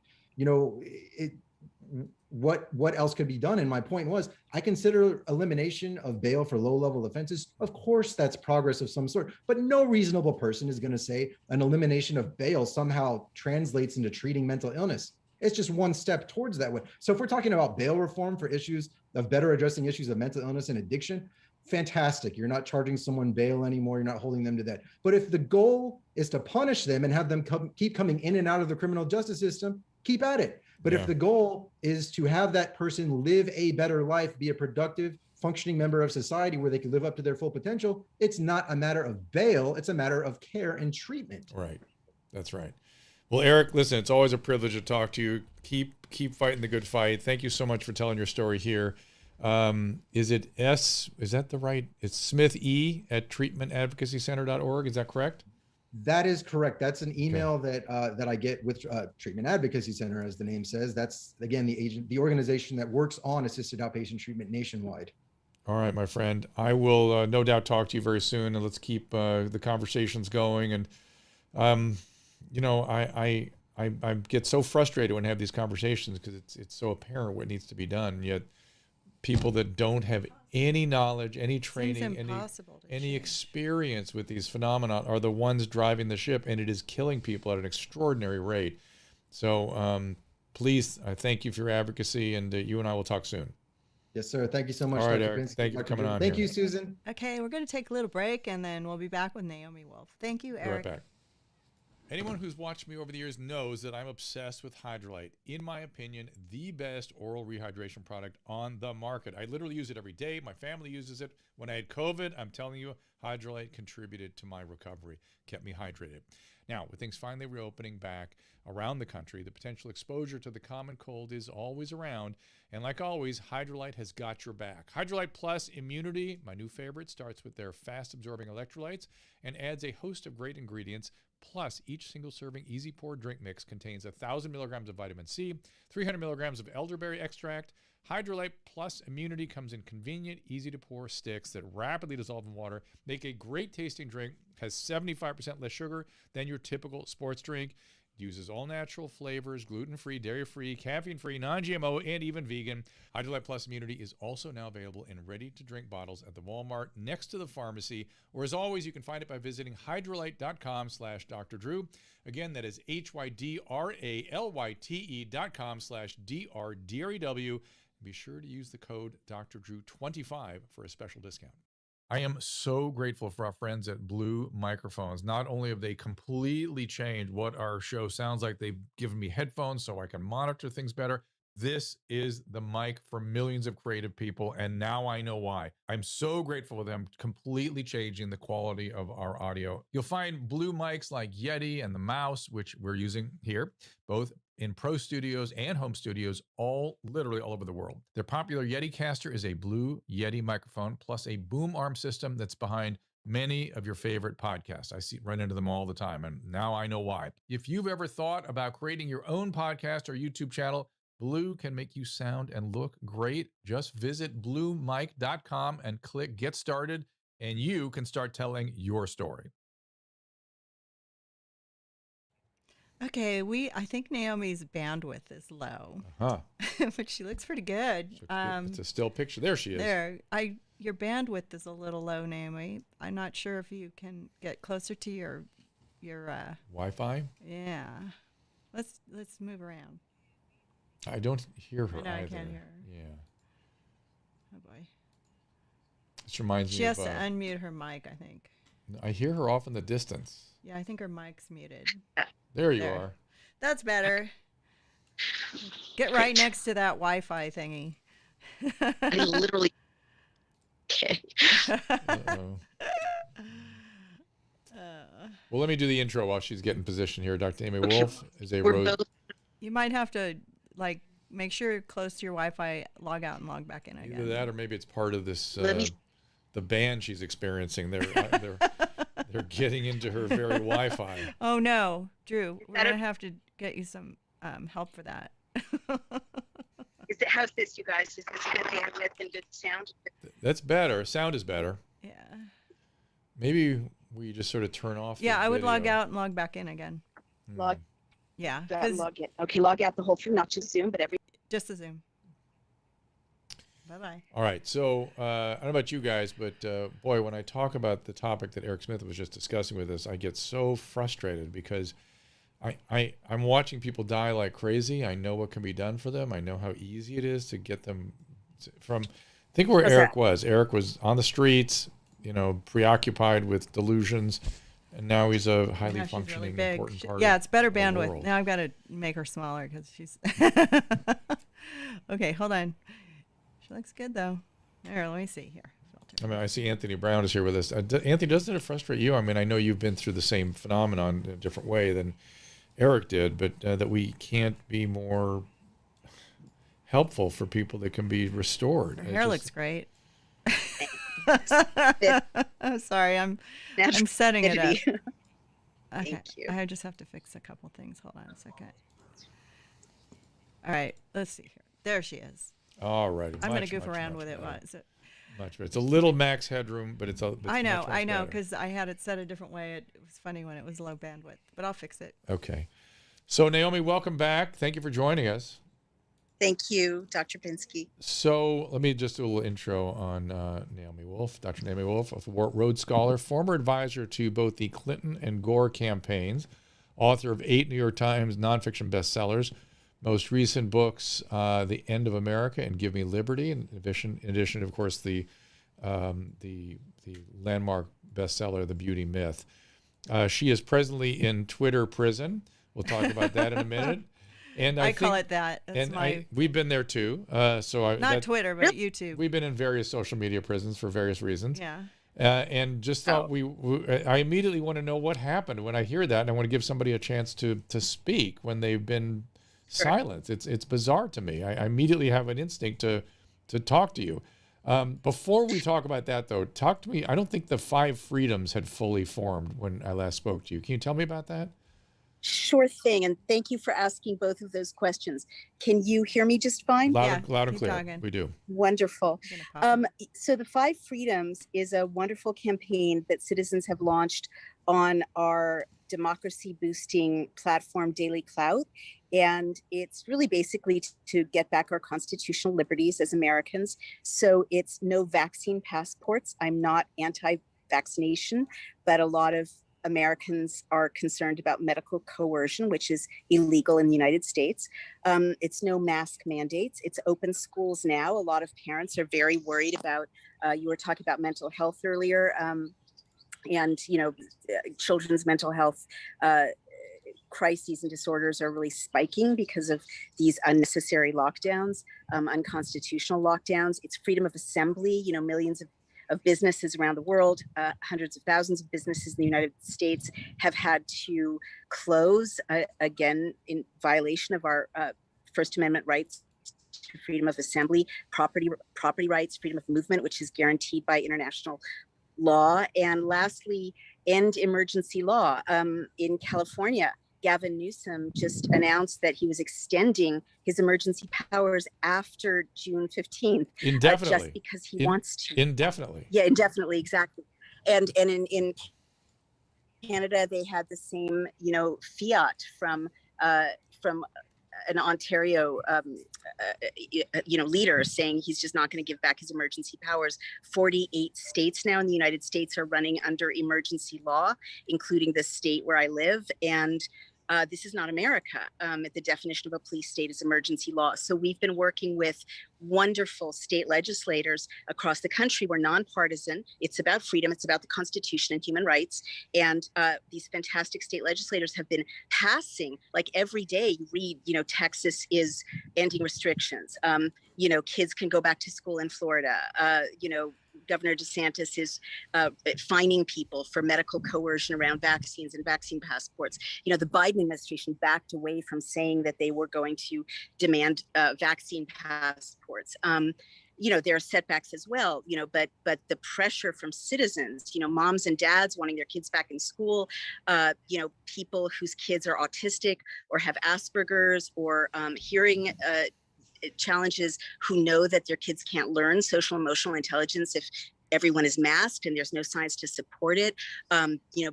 what else could be done? And my point was, I consider elimination of bail for low-level offenses. Of course, that's progress of some sort, but no reasonable person is going to say an elimination of bail somehow translates into treating mental illness. It's just one step towards that way. So if we're talking about bail reform for issues of better addressing issues of mental illness and addiction, fantastic. You're not charging someone bail anymore. You're not holding them to that. But if the goal is to punish them and have them keep coming in and out of the criminal justice system, keep at it. But if the goal is to have that person live a better life, be a productive, functioning member of society where they can live up to their full potential, it's not a matter of bail. It's a matter of care and treatment. Right. That's right. Well, Eric, listen, it's always a privilege to talk to you. Keep fighting the good fight. Thank you so much for telling your story here. Is that the right? It's Smith E at treatmentadvocacycenter.org. Is that correct? That is correct. That's an email that I get with Treatment Advocacy Center, as the name says. That's, again, the organization that works on assisted outpatient treatment nationwide. All right, my friend. I will no doubt talk to you very soon, and let's keep the conversations going. And I get so frustrated when I have these conversations because it's so apparent what needs to be done, yet people that don't have any knowledge, any Seems training, impossible to any change. experience with these phenomena are the ones driving the ship, and it is killing people at an extraordinary rate. So please, I thank you for your advocacy, and you and I will talk soon. Yes, sir. Thank you so much, All right, Dr. Eric. Pinsky. Thank you for Dr. coming Drew. on Thank here. you, Susan. Okay, we're going to take a little break, and then we'll be back with Naomi Wolf. Thank you, Be right Eric. back. Anyone who's watched me over the years knows that I'm obsessed with Hydrolyte. In my opinion, the best oral rehydration product on the market. I literally use it every day. My family uses it. When I had COVID, I'm telling you, Hydrolyte contributed to my recovery, kept me hydrated. Now, with things finally reopening back around the country, the potential exposure to the common cold is always around. And like always, Hydrolyte has got your back. Hydrolyte Plus Immunity, my new favorite, starts with their fast-absorbing electrolytes and adds a host of great ingredients. Plus, each single serving easy pour drink mix contains 1,000 milligrams of vitamin C, 300 milligrams of elderberry extract. Hydrolyte Plus Immunity comes in convenient, easy to pour sticks that rapidly dissolve in water, make a great tasting drink, has 75% less sugar than your typical sports drink, uses all natural flavors, gluten-free, dairy-free, caffeine-free, non-GMO, and even vegan. Hydrolyte Plus Immunity is also now available in ready-to-drink bottles at the Walmart next to the pharmacy, or as always, you can find it by visiting hydrolyte.com/Dr. Drew. Again, that is HYDRALYTE.com/DRDREW. Be sure to use the code Dr. Drew 25 for a special discount. I am so grateful for our friends at Blue Microphones. Not only have they completely changed what our show sounds like, they've given me headphones so I can monitor things better. This is the mic for millions of creative people, and now I know why. I'm so grateful for them completely changing the quality of our audio. You'll find Blue mics like Yeti and the Mouse, which we're using here, both in pro studios and home studios, literally all over the world. Their popular Yeti caster is a Blue Yeti microphone, plus a boom arm system that's behind many of your favorite podcasts. I run into them all the time, and now I know why. If you've ever thought about creating your own podcast or YouTube channel, Blue can make you sound and look great. Just visit bluemic.com and click Get Started, and you can start telling your story. Okay, I think Naomi's bandwidth is low, but she looks pretty good. It's a still picture. There she is. Your bandwidth is a little low, Naomi. I'm not sure if you can get closer to your Wi-Fi? Yeah. Let's move around. I don't hear her either. I can't hear her. Yeah. Oh boy. This reminds me She has of, to unmute her mic, I think. I hear her off in the distance. Yeah, I think her mic's muted. There you are. That's better. Get right next to that Wi-Fi thingy. I literally. Okay. Uh-oh. Well, let me do the intro while she's getting position here. Dr. Amy Wolf is a Rhodes. You might have to make sure you're close to your Wi-Fi, log out and log back in again. Either that, or maybe it's part of this the ban she's experiencing. They're getting into her very Wi-Fi. Oh no, Drew, we're gonna have to get you some help for that. How's this, you guys? Is this good bandwidth and good sound? That's better. Sound is better. Yeah. Maybe we just sort of turn off. Yeah, I would log video. out and log back in again. Log. Yeah. Log in. Okay, log out the whole thing, not just Zoom, but every. Just the Zoom. Bye-bye. All right. So I don't know about you guys, but boy, when I talk about the topic that Eric Smith was just discussing with us, I get so frustrated because I'm watching people die like crazy. I know what can be done for them. I know how easy it is to get them from. Think where Eric was. Eric was on the streets, preoccupied with delusions, and now he's a highly functioning, really important part. Yeah, it's better of the bandwidth. world. Now I've got to make her smaller because she's. Okay, hold on. She looks good though. There, let me see here. Filter. I mean, I see Anthony Brown is here with us. Anthony, doesn't it frustrate you? I mean, I know you've been through the same phenomenon in a different way than Eric did, but that we can't be more helpful for people that can be restored. Her hair looks great. Sorry, I'm setting it up. Okay, Thank you. I just have to fix a couple things. Hold on a second. All right, let's see here. There she is. All right. I'm going to goof around with it. Much better. It's a little max headroom, but it's I know, better. because I had it set a different way. It was funny when it was low bandwidth, but I'll fix it. Okay. So Naomi, welcome back. Thank you for joining us. Thank you, Dr. Pinsky. So let me just do a little intro on Naomi Wolf. Dr. Naomi Wolf, a Rhodes Scholar, former advisor to both the Clinton and Gore campaigns, author of 8 New York Times nonfiction bestsellers, most recent books, The End of America and Give Me Liberty, in addition, of course, the landmark bestseller, The Beauty Myth. She is presently in Twitter prison. We'll talk about that in a minute. And I call it that. That's we've been there too. Not Twitter, but YouTube. We've been in various social media prisons for various reasons. Yeah. And just thought I immediately want to know what happened when I hear that, and I want to give somebody a chance to speak when they've been silenced. It's bizarre to me. I immediately have an instinct to talk to you. Before we talk about that, though, talk to me. I don't think the 5 freedoms had fully formed when I last spoke to you. Can you tell me about that? Sure thing. And thank you for asking both of those questions. Can you hear me just fine? Loud and keep clear. talking. We do. Wonderful. So the 5 freedoms is a wonderful campaign that citizens have launched on our democracy boosting platform, Daily Clout. And it's really basically to get back our constitutional liberties as Americans. So it's no vaccine passports. I'm not anti-vaccination, but a lot of Americans are concerned about medical coercion, which is illegal in the United States. It's no mask mandates. It's open schools now. A lot of parents are very worried about, you were talking about mental health earlier, and, children's mental health crises and disorders are really spiking because of these unnecessary lockdowns, unconstitutional lockdowns. It's freedom of assembly. Millions of businesses around the world, hundreds of thousands of businesses in the United States have had to close, again, in violation of our First Amendment rights to freedom of assembly, property rights, freedom of movement, which is guaranteed by international law. And lastly, end emergency law. In California, Gavin Newsom just announced that he was extending his emergency powers after June 15th. Indefinitely. Just because he wants to. Indefinitely. Yeah, indefinitely, exactly. And in Canada, they had the same, fiat from an Ontario, leader saying he's just not going to give back his emergency powers. 48 states now in the United States are running under emergency law, including the state where I live. And this is not America. The definition of a police state is emergency law. So we've been working with wonderful state legislators across the country. We're nonpartisan. It's about freedom. It's about the Constitution and human rights. And these fantastic state legislators have been passing, like every day you read, Texas is ending restrictions. Kids can go back to school in Florida. Governor DeSantis is fining people for medical coercion around vaccines and vaccine passports. The Biden administration backed away from saying that they were going to demand vaccine passports. There are setbacks as well, but the pressure from citizens, moms and dads wanting their kids back in school, people whose kids are autistic or have Asperger's or hearing challenges, who know that their kids can't learn social emotional intelligence if everyone is masked and there's no science to support it.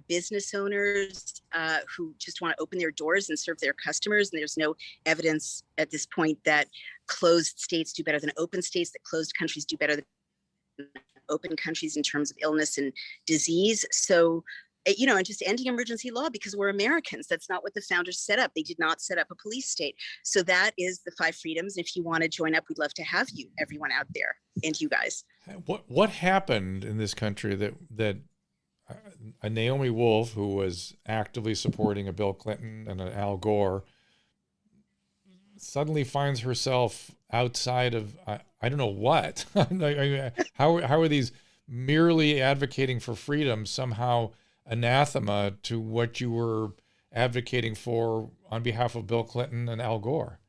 Business owners who just want to open their doors and serve their customers, and there's no evidence at this point that closed states do better than open states, that closed countries do better than open countries in terms of illness and disease. So and just ending emergency law because we're Americans. That's not what the founders set up. They did not set up a police state. So that is the 5 freedoms. If you want to join up, we'd love to have you, everyone out there, and you guys. What happened in this country that a Naomi Wolf, who was actively supporting a Bill Clinton and an Al Gore, suddenly finds herself outside of I don't know what? How are these merely advocating for freedom somehow anathema to what you were advocating for on behalf of Bill Clinton and Al Gore?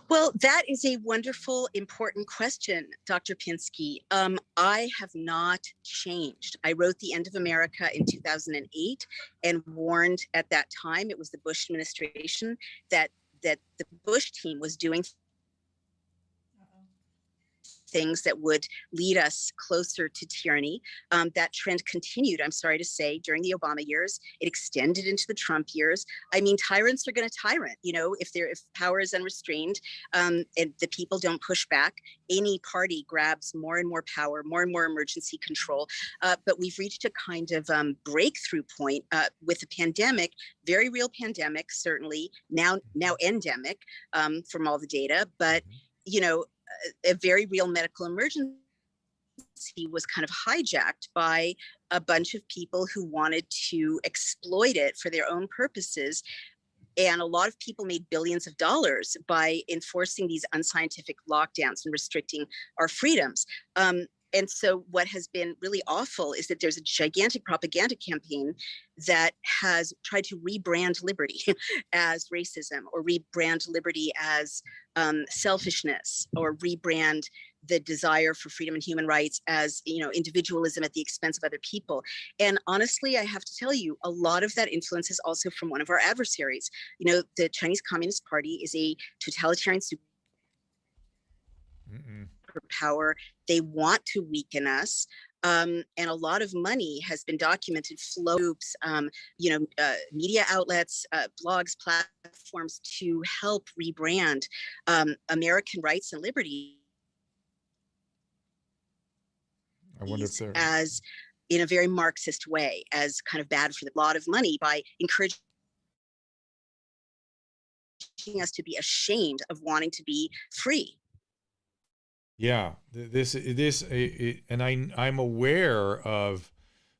Well, that is a wonderful, important question, Dr. Pinsky. I have not changed. I wrote The End of America in 2008 and warned at that time, it was the Bush administration, that the Bush team was doing things that would lead us closer to tyranny. That trend continued, I'm sorry to say, during the Obama years. It extended into the Trump years. I mean, tyrants are going to tyrant. You know, if power is unrestrained, and the people don't push back, any party grabs more and more power, more and more emergency control. But we've reached a kind of breakthrough point with the pandemic, very real pandemic, certainly now endemic from all the data, but you know, a very real medical emergency was kind of hijacked by a bunch of people who wanted to exploit it for their own purposes. And a lot of people made billions of dollars by enforcing these unscientific lockdowns and restricting our freedoms. And so what has been really awful is that there's a gigantic propaganda campaign that has tried to rebrand liberty as racism, or rebrand liberty as selfishness, or rebrand the desire for freedom and human rights as, you know, individualism at the expense of other people. And honestly, I have to tell you, a lot of that influence is also from one of our adversaries. You know, the Chinese Communist Party is a totalitarian superpower. They want to weaken us. And a lot of money has been documented, flows, media outlets, blogs, platforms to help rebrand American rights and liberty. I wonder if they're as in a very Marxist way, as kind of bad for a lot of money, by encouraging us to be ashamed of wanting to be free. Yeah, and I'm aware of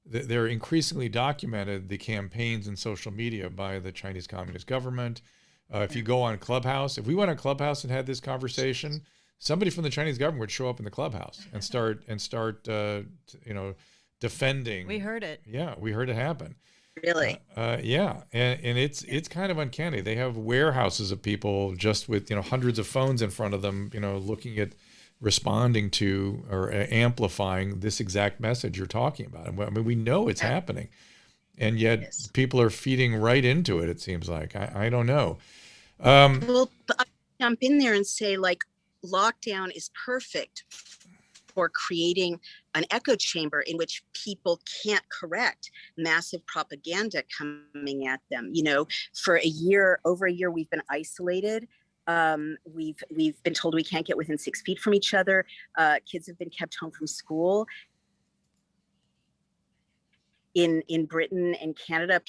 they're increasingly documented, the campaigns in social media by the Chinese Communist government. If you go on Clubhouse, if we went on Clubhouse and had this conversation, somebody from the Chinese government would show up in the Clubhouse and start defending. We heard it. Yeah, we heard it happen. Really? Yeah, and it's kind of uncanny. They have warehouses of people just with hundreds of phones in front of them, looking at, responding to or amplifying this exact message you're talking about. I mean, we know it's happening, and yet people are feeding right into it. It seems like I don't know. Well, I'll jump in there and say, like, lockdown is perfect for creating an echo chamber in which people can't correct massive propaganda coming at them. For over a year, we've been isolated. We've been told we can't get within 6 feet from each other. Kids have been kept home from school. In Britain and Canada,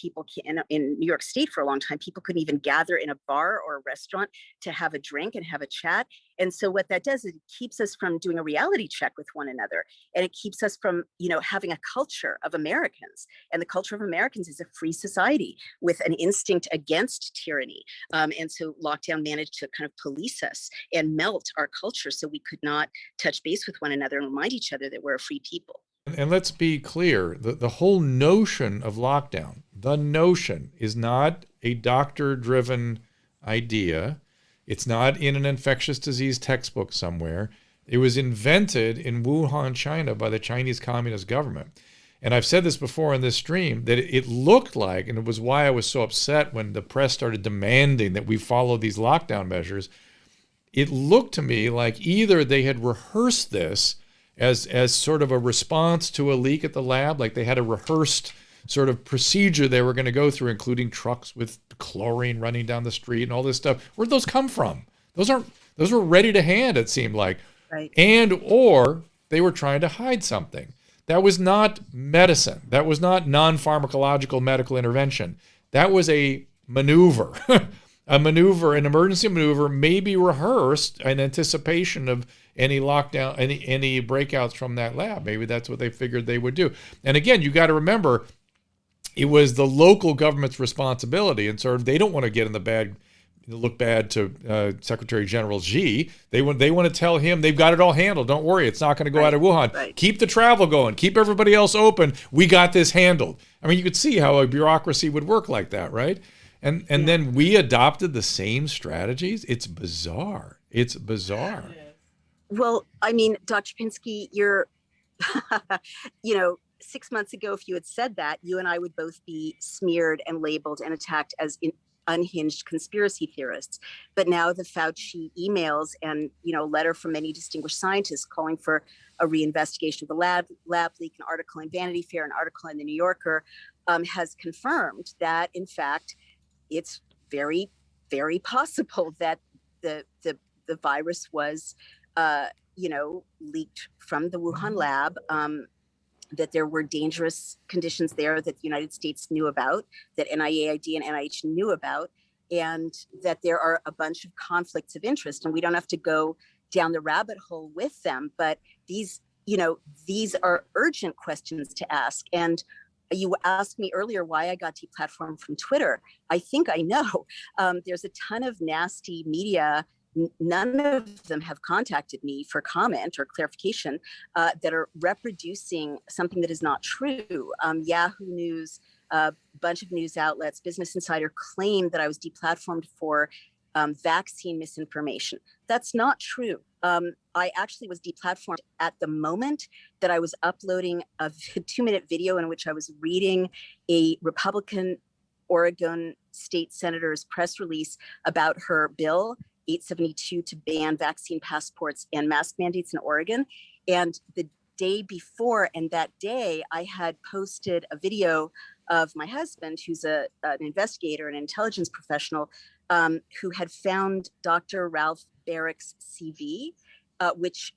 in New York State for a long time, people couldn't even gather in a bar or a restaurant to have a drink and have a chat. And so what that does is it keeps us from doing a reality check with one another. And it keeps us from, having a culture of Americans. And the culture of Americans is a free society with an instinct against tyranny. And so lockdown managed to kind of police us and melt our culture so we could not touch base with one another and remind each other that we're a free people. And let's be clear, the whole notion of lockdown, the notion is not a doctor-driven idea. It's not in an infectious disease textbook somewhere. It was invented in Wuhan, China by the Chinese Communist government. And I've said this before in this stream, that it looked like, and it was why I was so upset when the press started demanding that we follow these lockdown measures, it looked to me like either they had rehearsed this as sort of a response to a leak at the lab, like they had a rehearsed sort of procedure they were going to go through, including trucks with chlorine running down the street and all this stuff. Where'd those come from? Those were ready to hand, it seemed like. Right. Or they were trying to hide something. That was not medicine. That was not non-pharmacological medical intervention. That was a maneuver. An emergency maneuver, maybe rehearsed in anticipation of any lockdown, any breakouts from that lab. Maybe that's what they figured they would do. And again, you got to remember, it was the local government's responsibility, and sort of they don't want to get in the bad, look bad to Secretary General Xi. They want to tell him they've got it all handled. Don't worry, it's not going to go out of Wuhan. Right. Keep the travel going. Keep everybody else open. We got this handled. I mean, you could see how a bureaucracy would work like that, right? And then we adopted the same strategies. It's bizarre. It's bizarre. Well, I mean, Dr. Pinsky, you're, 6 months ago, if you had said that, you and I would both be smeared and labeled and attacked as unhinged conspiracy theorists. But now the Fauci emails and, letter from many distinguished scientists calling for a reinvestigation of the lab leak, an article in Vanity Fair, an article in the New Yorker, has confirmed that, in fact, it's very, very possible that the virus was, leaked from the Wuhan lab, that there were dangerous conditions there that the United States knew about, that NIAID and NIH knew about, and that there are a bunch of conflicts of interest. And we don't have to go down the rabbit hole with them, but these are urgent questions to ask. And you asked me earlier why I got deplatformed from Twitter. I think I know. There's a ton of nasty media. None of them have contacted me for comment or clarification, that are reproducing something that is not true. Yahoo News, a bunch of news outlets, Business Insider claimed that I was deplatformed for vaccine misinformation. That's not true. I actually was deplatformed at the moment that I was uploading a 2-minute video in which I was reading a Republican Oregon state senator's press release about her bill 872 to ban vaccine passports and mask mandates in Oregon. And the day before and that day, I had posted a video of my husband, who's an investigator, an intelligence professional, who had found Dr. Ralph Barrick's CV, which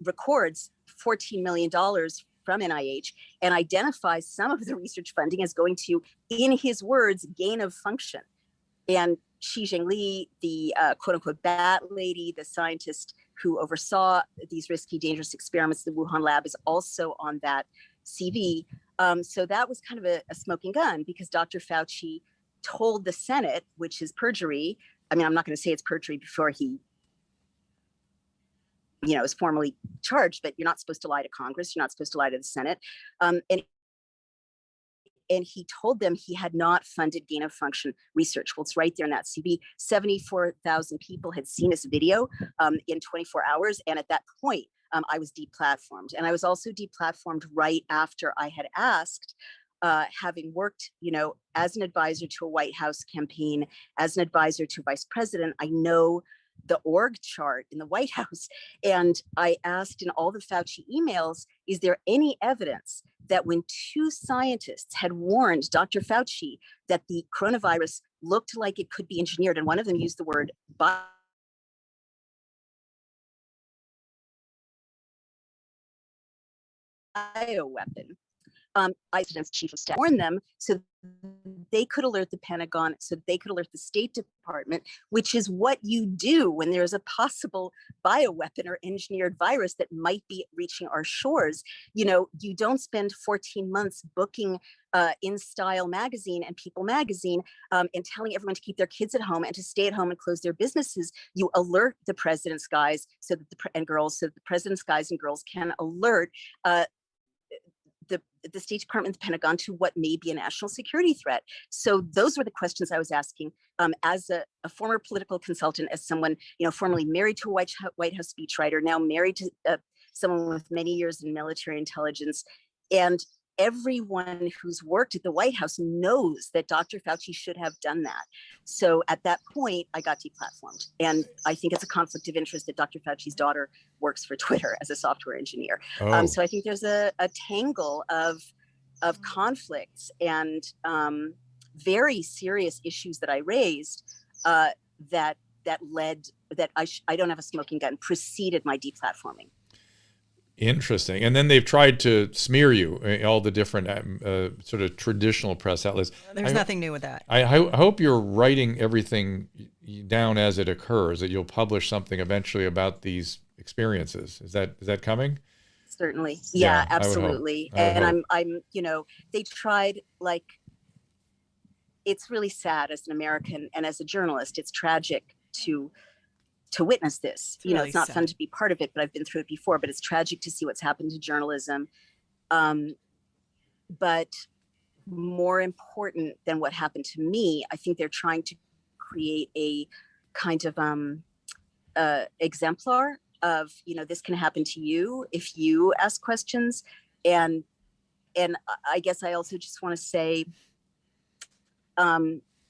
records $14 million from NIH and identifies some of the research funding as going to, in his words, gain of function. And Xi Zhengli, the quote unquote bat lady, the scientist who oversaw these risky, dangerous experiments in the Wuhan lab, is also on that CV. So that was kind of a smoking gun, because Dr. Fauci told the Senate, which is perjury. I mean, I'm not going to say it's perjury before he, is formally charged, but you're not supposed to lie to Congress. You're not supposed to lie to the Senate. And he told them he had not funded gain of function research. Well, it's right there in that CV. 74,000 people had seen this video in 24 hours. And at that point, I was deplatformed. And I was also deplatformed right after I had asked, having worked, as an advisor to a White House campaign, as an advisor to vice president, I know the org chart in the White House. And I asked in all the Fauci emails, is there any evidence that when 2 scientists had warned Dr. Fauci that the coronavirus looked like it could be engineered, and one of them used the word bioweapon, President's chief of staff warned them so they could alert the Pentagon, so they could alert the State Department, which is what you do when there's a possible bioweapon or engineered virus that might be reaching our shores. You don't spend 14 months booking In Style magazine and People magazine and telling everyone to keep their kids at home and to stay at home and close their businesses. You alert the president's guys and girls, so that the president's guys and girls can alert the State Department, the Pentagon, to what may be a national security threat. So those were the questions I was asking as a former political consultant, as someone, formerly married to a White House speechwriter, now married to someone with many years in military intelligence. And everyone who's worked at the White House knows that Dr. Fauci should have done that. So at that point, I got deplatformed. And I think it's a conflict of interest that Dr. Fauci's daughter works for Twitter as a software engineer. Oh. So I think there's a tangle of conflicts and very serious issues that I raised that led, that I don't have a smoking gun, preceded my deplatforming. Interesting. And then they've tried to smear you, all the different sort of traditional press outlets. There's nothing new with that. I hope you're writing everything down as it occurs, that you'll publish something eventually about these experiences. Is that coming? Certainly. Yeah, I absolutely. would And hope. I'm, they tried, it's really sad as an American and as a journalist. It's tragic to witness this. It's really it's not fun sad. to be part of it, but I've been through it before. But it's tragic to see what's happened to journalism. But more important than what happened to me, I think they're trying to create a kind of exemplar of, this can happen to you if you ask questions. And I guess I also just want to say,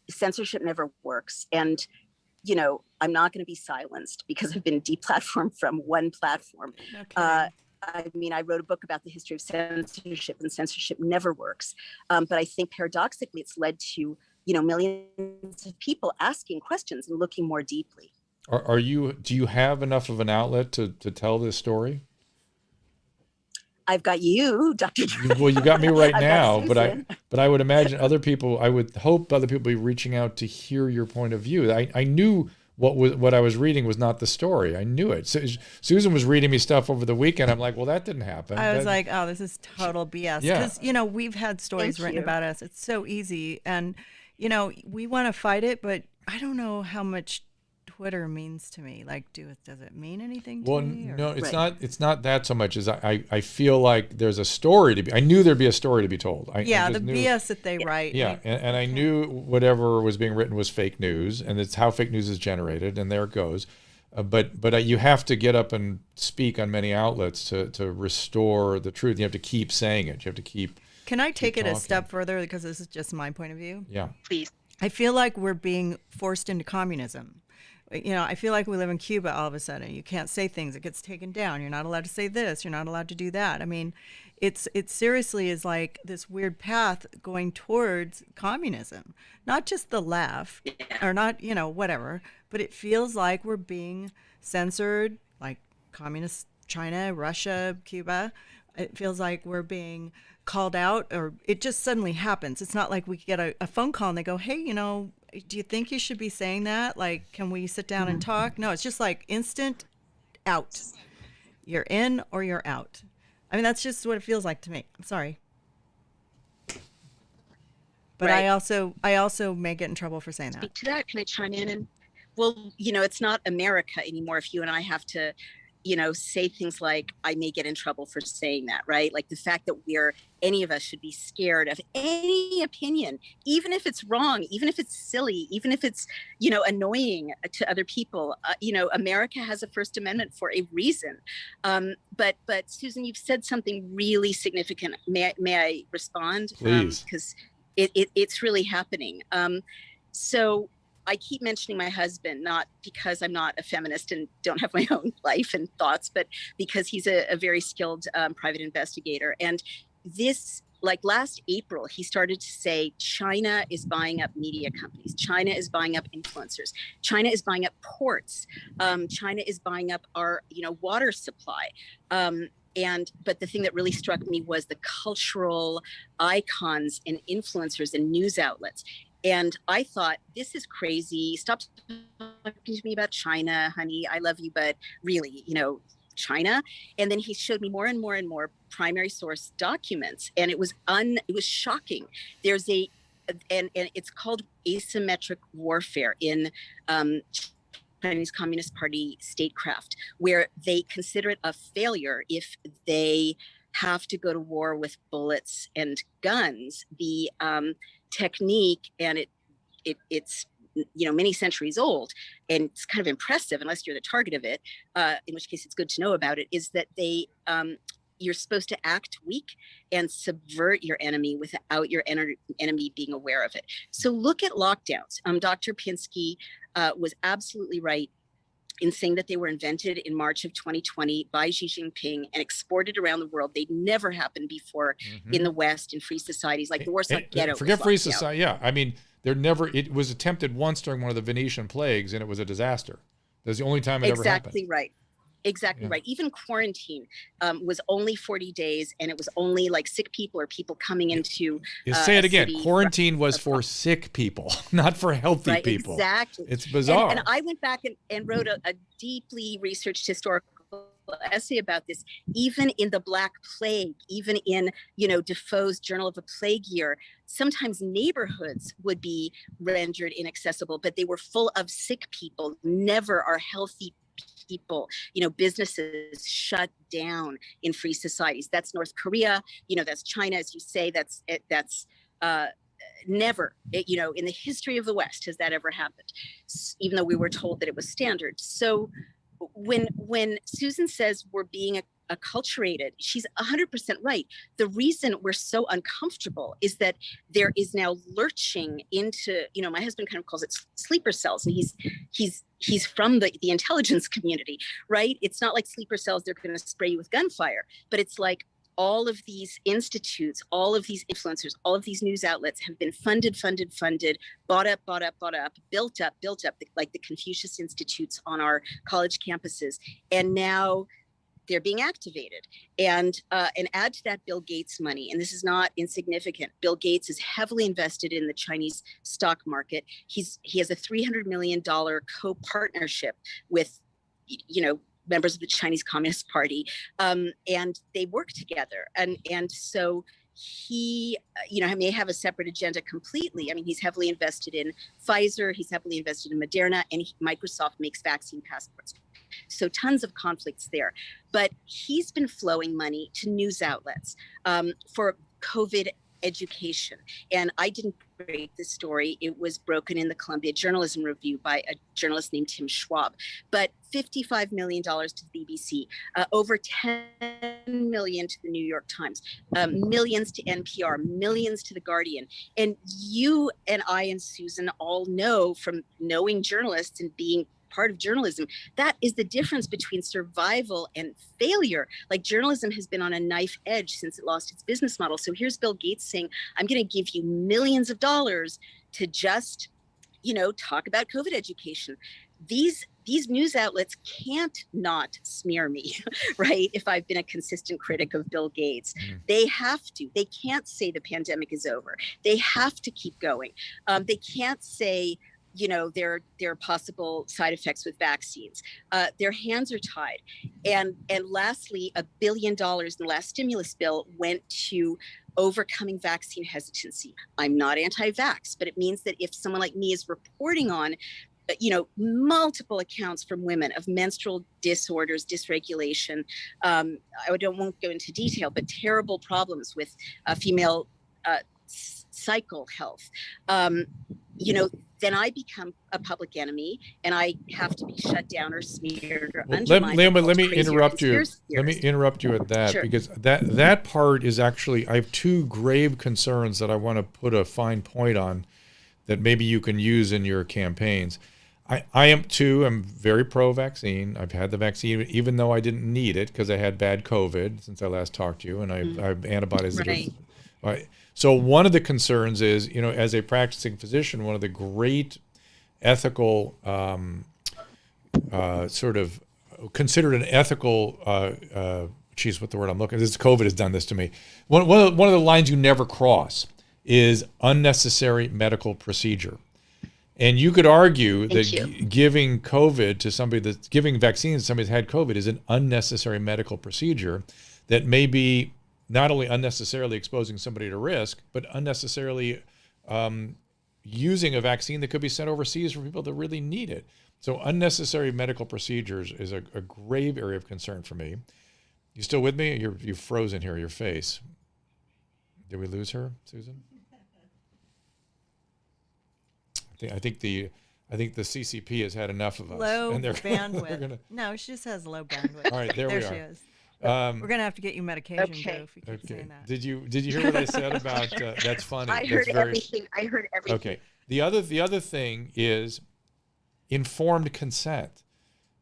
censorship never works. And, you know, I'm not going to be silenced because I've been deplatformed from one platform. No Uh, kidding. I mean, I wrote a book about the history of censorship, and censorship never works. But I think paradoxically, it's led to, you know, millions of people asking questions and looking more deeply. Do you have enough of an outlet to tell this story? I've got you, Dr. Well, you got me right I've got now, Susan. but I would imagine I would hope other people be reaching out to hear your point of view. I knew what I was reading was not the story. I knew it. So, Susan was reading me stuff over the weekend. I'm like, well, that didn't happen. I was like, oh, this is total BS. Yeah. Because, you know, we've had stories Thank written you. about us. It's so easy. And, you know, we want to fight it, but I don't know how much Twitter means to me. Like, does it mean anything to Well, me? no, it's Right. not. It's not that so much as I feel like there's a story to be. I knew there'd be a story to be told. I Yeah, just the knew, BS that they write. Yeah, like, and I knew whatever was being written was fake news, and it's how fake news is generated, and there it goes. But you have to get up and speak on many outlets to restore the truth. You have to keep saying it. You have to keep. Can I take it a talking. step further? Because this is just my point of view. Yeah. Please. I feel like we're being forced into communism. You know, I feel like we live in Cuba all of a sudden. You can't say things. It gets taken down. You're not allowed to say this. You're not allowed to do that. I mean, it seriously is like this weird path going towards communism. Not just the left or not, you know, whatever, but it feels like we're being censored, like communist China, Russia, Cuba. It feels like we're being called out, or it just suddenly happens. It's not like we get a phone call and they go, hey, you know, do you think you should be saying that? Like, can we sit down and talk? No, it's just like instant out. You're in or you're out. I mean, that's just what it feels like to me. I'm sorry. But Right. I also may get in trouble for saying that. Speak to that. Can I chime in? And well, you know, it's not America anymore if you and I have to, you know, say things like, I may get in trouble for saying that, right? Like the fact that any of us should be scared of any opinion, even if it's wrong, even if it's silly, even if it's, you know, annoying to other people. You know, America has a First Amendment for a reason. But Susan, you've said something really significant. May I respond? Please. Because it's really happening. So I keep mentioning my husband, not because I'm not a feminist and don't have my own life and thoughts, but because he's a very skilled private investigator. And this, like last April, he started to say China is buying up media companies. China is buying up influencers. China is buying up ports. China is buying up our, you know, water supply. But the thing that really struck me was the cultural icons and influencers and news outlets. And I thought, this is crazy. Stop talking to me about China, honey. I love you, but really, you know, China. And then he showed me more and more and more primary source documents, and it was shocking. There's and it's called asymmetric warfare in Chinese Communist Party statecraft, where they consider it a failure if they have to go to war with bullets and guns. The technique, and it's, you know, many centuries old, and it's kind of impressive unless you're the target of it, in which case it's good to know about it, is that they you're supposed to act weak and subvert your enemy without your enemy being aware of it. So look at lockdowns. Dr. Pinsky was absolutely right in saying that they were invented in March of 2020 by Xi Jinping and exported around the world. They'd never happened before in the West in free societies, like the Warsaw Ghetto. Forget free society. Yeah, I mean, it was attempted once during one of the Venetian plagues, and it was a disaster. That's the only time it ever happened. Exactly right. Exactly right. Even quarantine was only 40 days, and it was only like sick people or people coming into. You say it again. city Quarantine was for sick people, not for healthy people. Exactly. It's bizarre. And I went back and wrote a deeply researched historical essay about this. Even in the Black Plague, even in, you know, Defoe's Journal of a Plague Year, sometimes neighborhoods would be rendered inaccessible, but they were full of sick people, never are healthy people. You know, businesses shut down in free societies. That's North Korea. You know, that's China, as you say. That's never, you know, in the history of the West has that ever happened, even though we were told that it was standard. So when Susan says we're being acculturated. She's 100% right. The reason we're so uncomfortable is that there is now lurching into, my husband kind of calls it sleeper cells, and he's from the intelligence community, right? It's not like sleeper cells, they're going to spray you with gunfire, but it's like all of these institutes, all of these influencers, all of these news outlets have been funded, bought up, built up, like the Confucius Institutes on our college campuses. And now they're being activated. And add to that Bill Gates money, and this is not insignificant. Bill Gates is heavily invested in the Chinese stock market. He has a $300 million co-partnership with, members of the Chinese Communist Party, and they work together. And so he, may have a separate agenda completely. I mean, he's heavily invested in Pfizer, he's heavily invested in Moderna, and Microsoft makes vaccine passports. So tons of conflicts there. But he's been flowing money to news outlets for COVID education. And I didn't break this story. It was broken in the Columbia Journalism Review by a journalist named Tim Schwab. But $55 million to the BBC, over $10 million to the New York Times, millions to NPR, millions to The Guardian. And you and I and Susan all know from knowing journalists and being part of journalism, that is the difference between survival and failure. Like, journalism has been on a knife edge since it lost its business model. So here's Bill Gates saying, I'm going to give you millions of dollars to just, talk about COVID education. These news outlets can't not smear me, right? If I've been a consistent critic of Bill Gates, they have to. They can't say the pandemic is over. They have to keep going. They can't say, there are possible side effects with vaccines. Their hands are tied. And lastly, $1 billion in the last stimulus bill went to overcoming vaccine hesitancy. I'm not anti-vax, but it means that if someone like me is reporting on multiple accounts from women of menstrual disorders, dysregulation, won't go into detail, but terrible problems with female cycle health, then I become a public enemy and I have to be shut down or smeared or undermined. Let me interrupt you. Let me interrupt you at that, sure. Because that part is actually, I have two grave concerns that I want to put a fine point on that maybe you can use in your campaigns. I am too, I'm very pro-vaccine. I've had the vaccine even though I didn't need it because I had bad COVID since I last talked to you, and I have antibodies. Right. So one of the concerns is, as a practicing physician, one of the great ethical sort of considered an ethical, what the word I'm looking for? This COVID has done this to me. One of the lines you never cross is unnecessary medical procedure. And you could argue that giving COVID to somebody that's giving vaccines to somebody that's had COVID is an unnecessary medical procedure that may be not only unnecessarily exposing somebody to risk, but unnecessarily using a vaccine that could be sent overseas for people that really need it. So unnecessary medical procedures is a grave area of concern for me. You still with me? You've frozen here, your face. Did we lose her, Susan? I think the CCP has had enough of us. Low bandwidth. No, she just has low bandwidth. All right, there we are. She is. We're gonna have to get you medication, Joe, if you keep saying that. Did you hear what I said about? That's funny. I heard everything. Okay. The other thing is informed consent.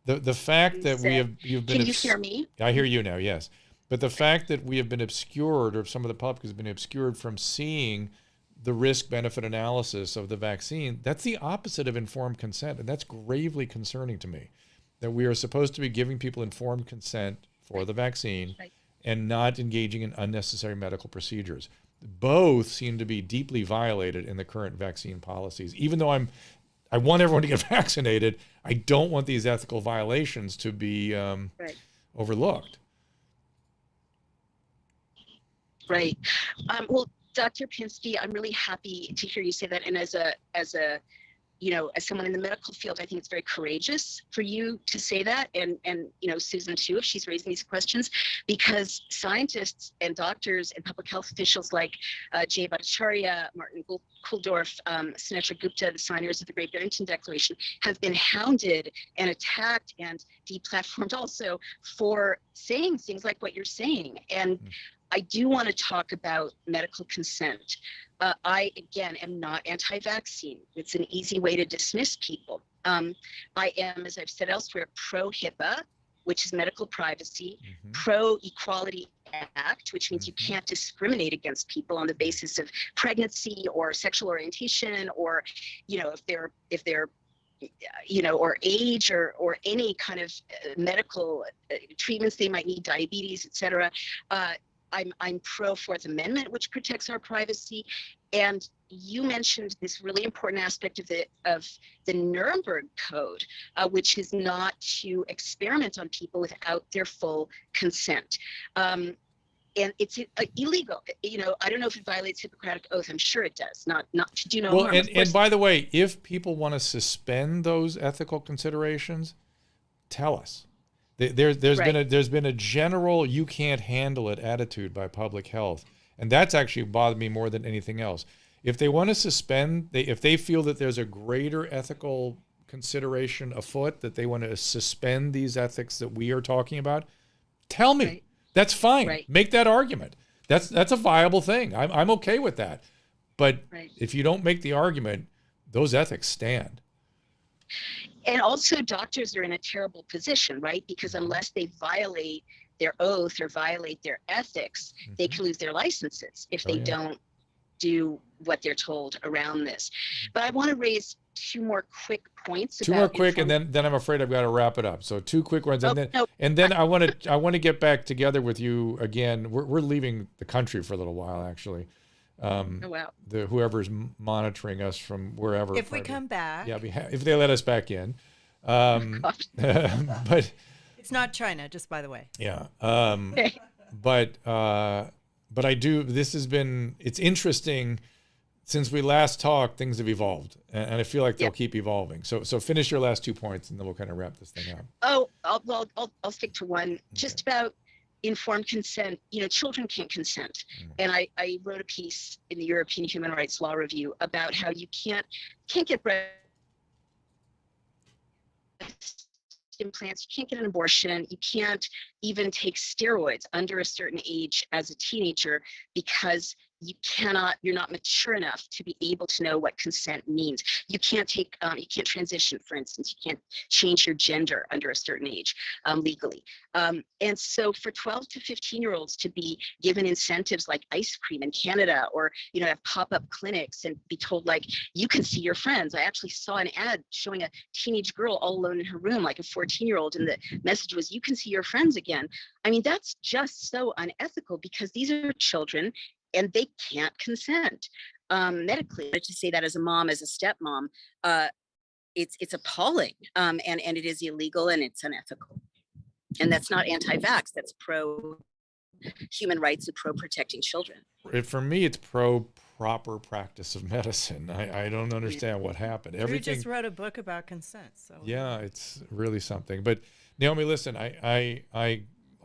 The fact that you've been. Can you hear me? I hear you now. Yes, but the fact that we have been obscured, or some of the public has been obscured from seeing the risk-benefit analysis of the vaccine, that's the opposite of informed consent, and that's gravely concerning to me. That we are supposed to be giving people informed consent for the vaccine and not engaging in unnecessary medical procedures. Both seem to be deeply violated in the current vaccine policies. Even though I want everyone to get vaccinated, I don't want these ethical violations to be overlooked. Right. Well, Dr. Pinsky, I'm really happy to hear you say that. And as a as someone in the medical field, I think it's very courageous for you to say that, and Susan too, if she's raising these questions, because scientists and doctors and public health officials like Jay Bhattacharya, Martin Kulldorff, Sunetra Gupta, the signers of the Great Barrington Declaration, have been hounded and attacked and deplatformed also for saying things like what you're saying. And I do want to talk about medical consent. I, again, am not anti-vaccine. It's an easy way to dismiss people. I am, as I've said elsewhere, pro-HIPAA, which is medical privacy, pro-Equality Act, which means you can't discriminate against people on the basis of pregnancy or sexual orientation, or, if they're or age, or any kind of medical treatments they might need, diabetes, etc. I'm pro Fourth Amendment, which protects our privacy. And you mentioned this really important aspect of the Nuremberg Code, which is not to experiment on people without their full consent. And it's illegal. I don't know if it violates Hippocratic Oath. I'm sure it does. Not to do no harm. And by the way, if people want to suspend those ethical considerations, tell us. There's been a general "you can't handle it" attitude by public health, and that's actually bothered me more than anything else. If they want to suspend, if they feel that there's a greater ethical consideration afoot, that they want to suspend these ethics that we are talking about, tell me. Right. That's fine. Right. Make that argument. That's a viable thing. I'm okay with that. But if you don't make the argument, those ethics stand. And also, doctors are in a terrible position, right? Because unless they violate their oath or violate their ethics, they can lose their licenses if they don't do what they're told around this. But I want to raise two more quick points. Two more quick, and then I'm afraid I've got to wrap it up. So two quick ones, and then I want to get back together with you again. We're leaving the country for a little while, actually. Oh, wow. Whoever's monitoring us from wherever. If we come back. Yeah, if they let us back in. But it's not China, just by the way. Yeah. But I do. It's interesting. Since we last talked, things have evolved, and I feel like they'll keep evolving. So finish your last 2 points, and then we'll kind of wrap this thing up. Oh, I'll stick to one. Just about informed consent. Children can't consent. And I wrote a piece in the European Human Rights Law Review about how you can't get breast implants, you can't get an abortion, you can't even take steroids under a certain age as a teenager, because you're not mature enough to be able to know what consent means. You can't transition, for instance. You can't change your gender under a certain age legally. And so for 12 to 15-year-olds to be given incentives like ice cream in Canada, or, have pop-up clinics and be told, like, you can see your friends. I actually saw an ad showing a teenage girl all alone in her room, like a 14-year-old, and the message was, you can see your friends again. I mean, that's just so unethical, because these are children and they can't consent medically. But to say that as a mom, as a stepmom, it's appalling, and it is illegal and it's unethical. And that's not anti-vax. That's pro human rights and pro protecting children. For me, it's pro proper practice of medicine. I don't understand what happened. You just wrote a book about consent, so yeah, it's really something. But Naomi, listen, I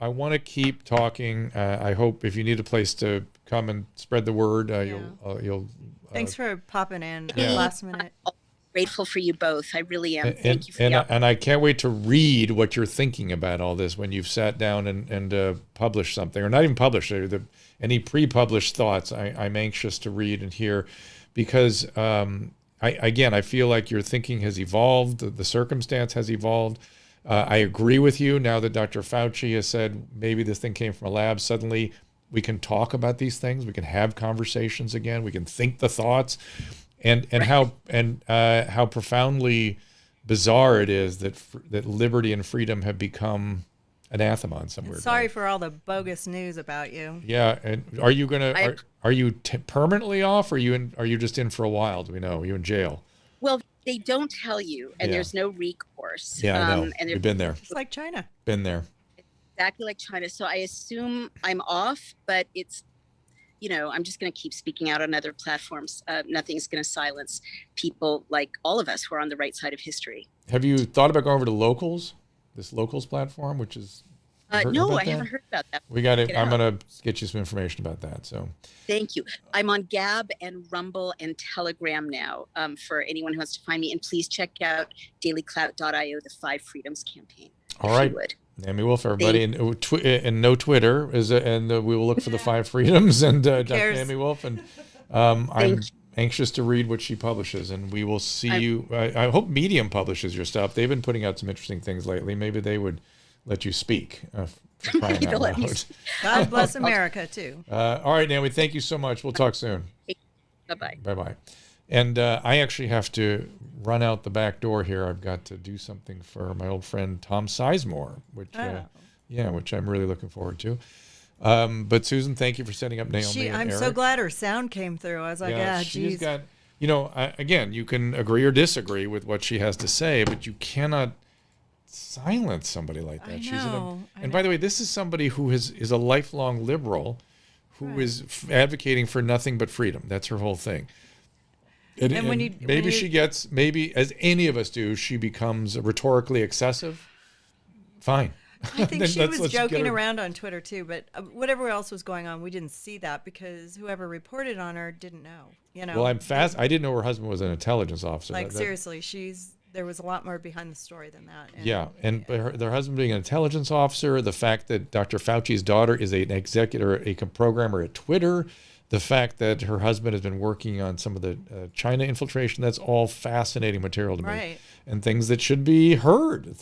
want to keep talking. I hope if you need a place to come and spread the word, you'll. Thanks for popping in at the last minute. Grateful for you both. I really am. Thank you for the and I can't wait to read what you're thinking about all this when you've sat down and published something, or not even published any pre-published thoughts. I'm anxious to read and hear, because I feel like your thinking has evolved. The circumstance has evolved. I agree with you. Now that Dr. Fauci has said maybe this thing came from a lab, suddenly we can talk about these things. We can have conversations again. We can think the thoughts, and how profoundly bizarre it is that liberty and freedom have become anathema in some weird way. Sorry for all the bogus news about you. Yeah, and are you permanently off, or are you just in for a while? Do we know? Are you in jail? Well, they don't tell you, and there's no recourse. Yeah, I know. And We've been there. It's like China. Been there. Exactly like China. So I assume I'm off, but it's I'm just going to keep speaking out on other platforms. Nothing's going to silence people like all of us who are on the right side of history. Have you thought about going over to Locals, this Locals platform, which is no, I haven't heard about that. We got it. I'm going to get you some information about that. So thank you. I'm on Gab and Rumble and Telegram now, for anyone who wants to find me. And please check out dailyclout.io, the 5 Freedoms campaign. All right. Naomi Wolf, everybody, and no Twitter and we will look for the 5 Freedoms and Dr. Naomi Wolf, and I'm anxious to read what she publishes, and we will see you. I hope Medium publishes your stuff. They've been putting out some interesting things lately. Maybe they would let you speak. For crying out loud. God bless America too. All right, Naomi, thank you so much. We'll talk soon. Bye-bye. Bye-bye. And I actually have to run out the back door here. I've got to do something for my old friend Tom Sizemore, which I'm really looking forward to. But Susan, thank you for setting up Naomi. I'm so glad her sound came through. I was like, she's got. Again, you can agree or disagree with what she has to say, but you cannot silence somebody like that. I know. By the way, this is somebody who is a lifelong liberal, who is advocating for nothing but freedom. That's her whole thing. And maybe as any of us do, she becomes rhetorically excessive. Fine. I think she was joking around on Twitter too, but whatever else was going on, we didn't see that because whoever reported on her didn't know. Well, I didn't know her husband was an intelligence officer. Seriously, there was a lot more behind the story than that. And their husband being an intelligence officer, the fact that Dr. Fauci's daughter is an executive, a programmer at Twitter, the fact that her husband has been working on some of the China infiltration, that's all fascinating material to me. And things that should be heard.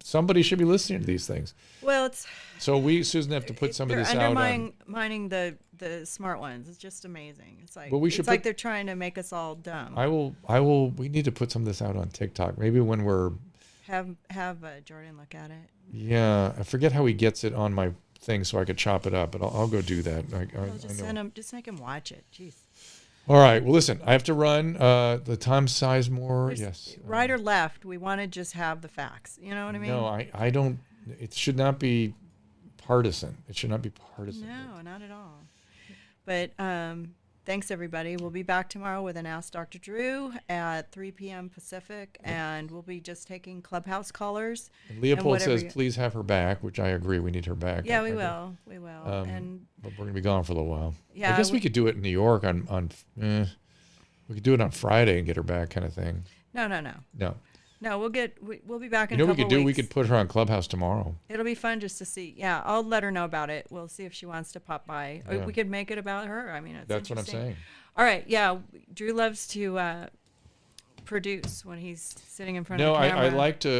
Somebody should be listening to these things. Well, Susan, have to put some of this out. They're undermining the smart ones. It's just amazing. It's like they're trying to make us all dumb. We need to put some of this out on TikTok. Maybe when we're have Jordan look at it. Yeah, I forget how he gets it on my thing so I could chop it up, but I'll go do that. Just make him watch it. Jeez. All right. Well, listen, I have to run. The Tom Sizemore, yes. Right or left, we want to just have the facts. You know what I mean? No, I don't. It should not be partisan. It should not be partisan. No, not at all. But thanks, everybody. We'll be back tomorrow with an Ask Dr. Drew at 3 p.m. Pacific, and we'll be just taking Clubhouse callers. And Leopold says, please have her back, which I agree. We need her back. Yeah, we will. We will. But we're going to be gone for a little while. Yeah, I guess we could do it in New York we could do it on Friday and get her back kind of thing. No, we'll be back in a couple what we could do? weeks. We could put her on Clubhouse tomorrow. It'll be fun just to see. Yeah, I'll let her know about it. We'll see if she wants to pop by. Yeah. We could make it about her. I mean, that's what I'm saying. All right. Yeah, Drew loves to produce when he's sitting in front of the camera.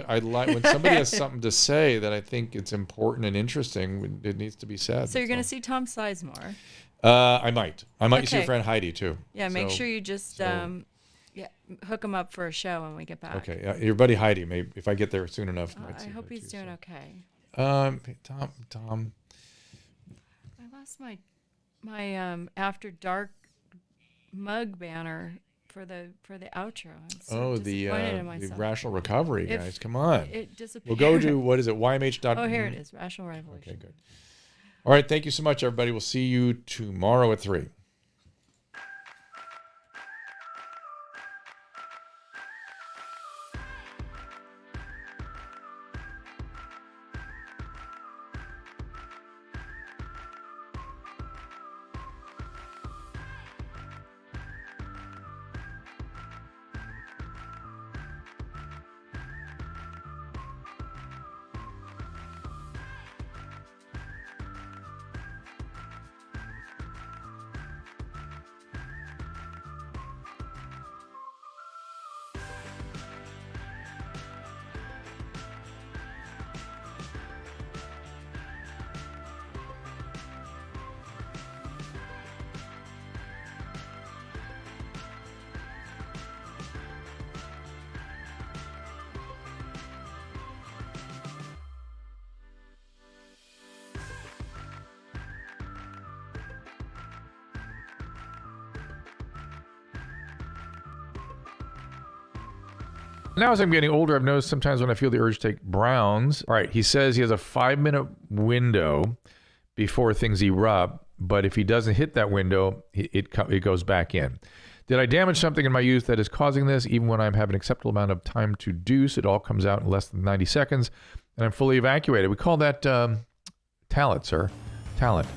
I like when somebody has something to say that I think it's important and interesting. It needs to be said. So you're going to see Tom Sizemore. I might. You see your friend Heidi too. Yeah, make sure you just hook him up for a show when we get back. Okay, your buddy Heidi. Maybe if I get there soon enough. I hope he's doing okay. Tom. I lost my After Dark mug banner for the outro. I'm so disappointed in myself. The Rational Recovery guys. Come on. It disappeared. We'll go to what is it? YMH. Oh, here it is. Rational Revolution. Okay, good. All right, thank you so much, everybody. We'll see you tomorrow at 3. Now, as I'm getting older, I've noticed sometimes when I feel the urge to take browns. All right, he says he has a 5-minute window before things erupt. but if he doesn't hit that window, it goes back in. Did I damage something in my youth that is causing this? Even when I have an acceptable amount of time to deuce, it all comes out in less than 90 seconds, and I'm fully evacuated. We call that talent, sir. Talent.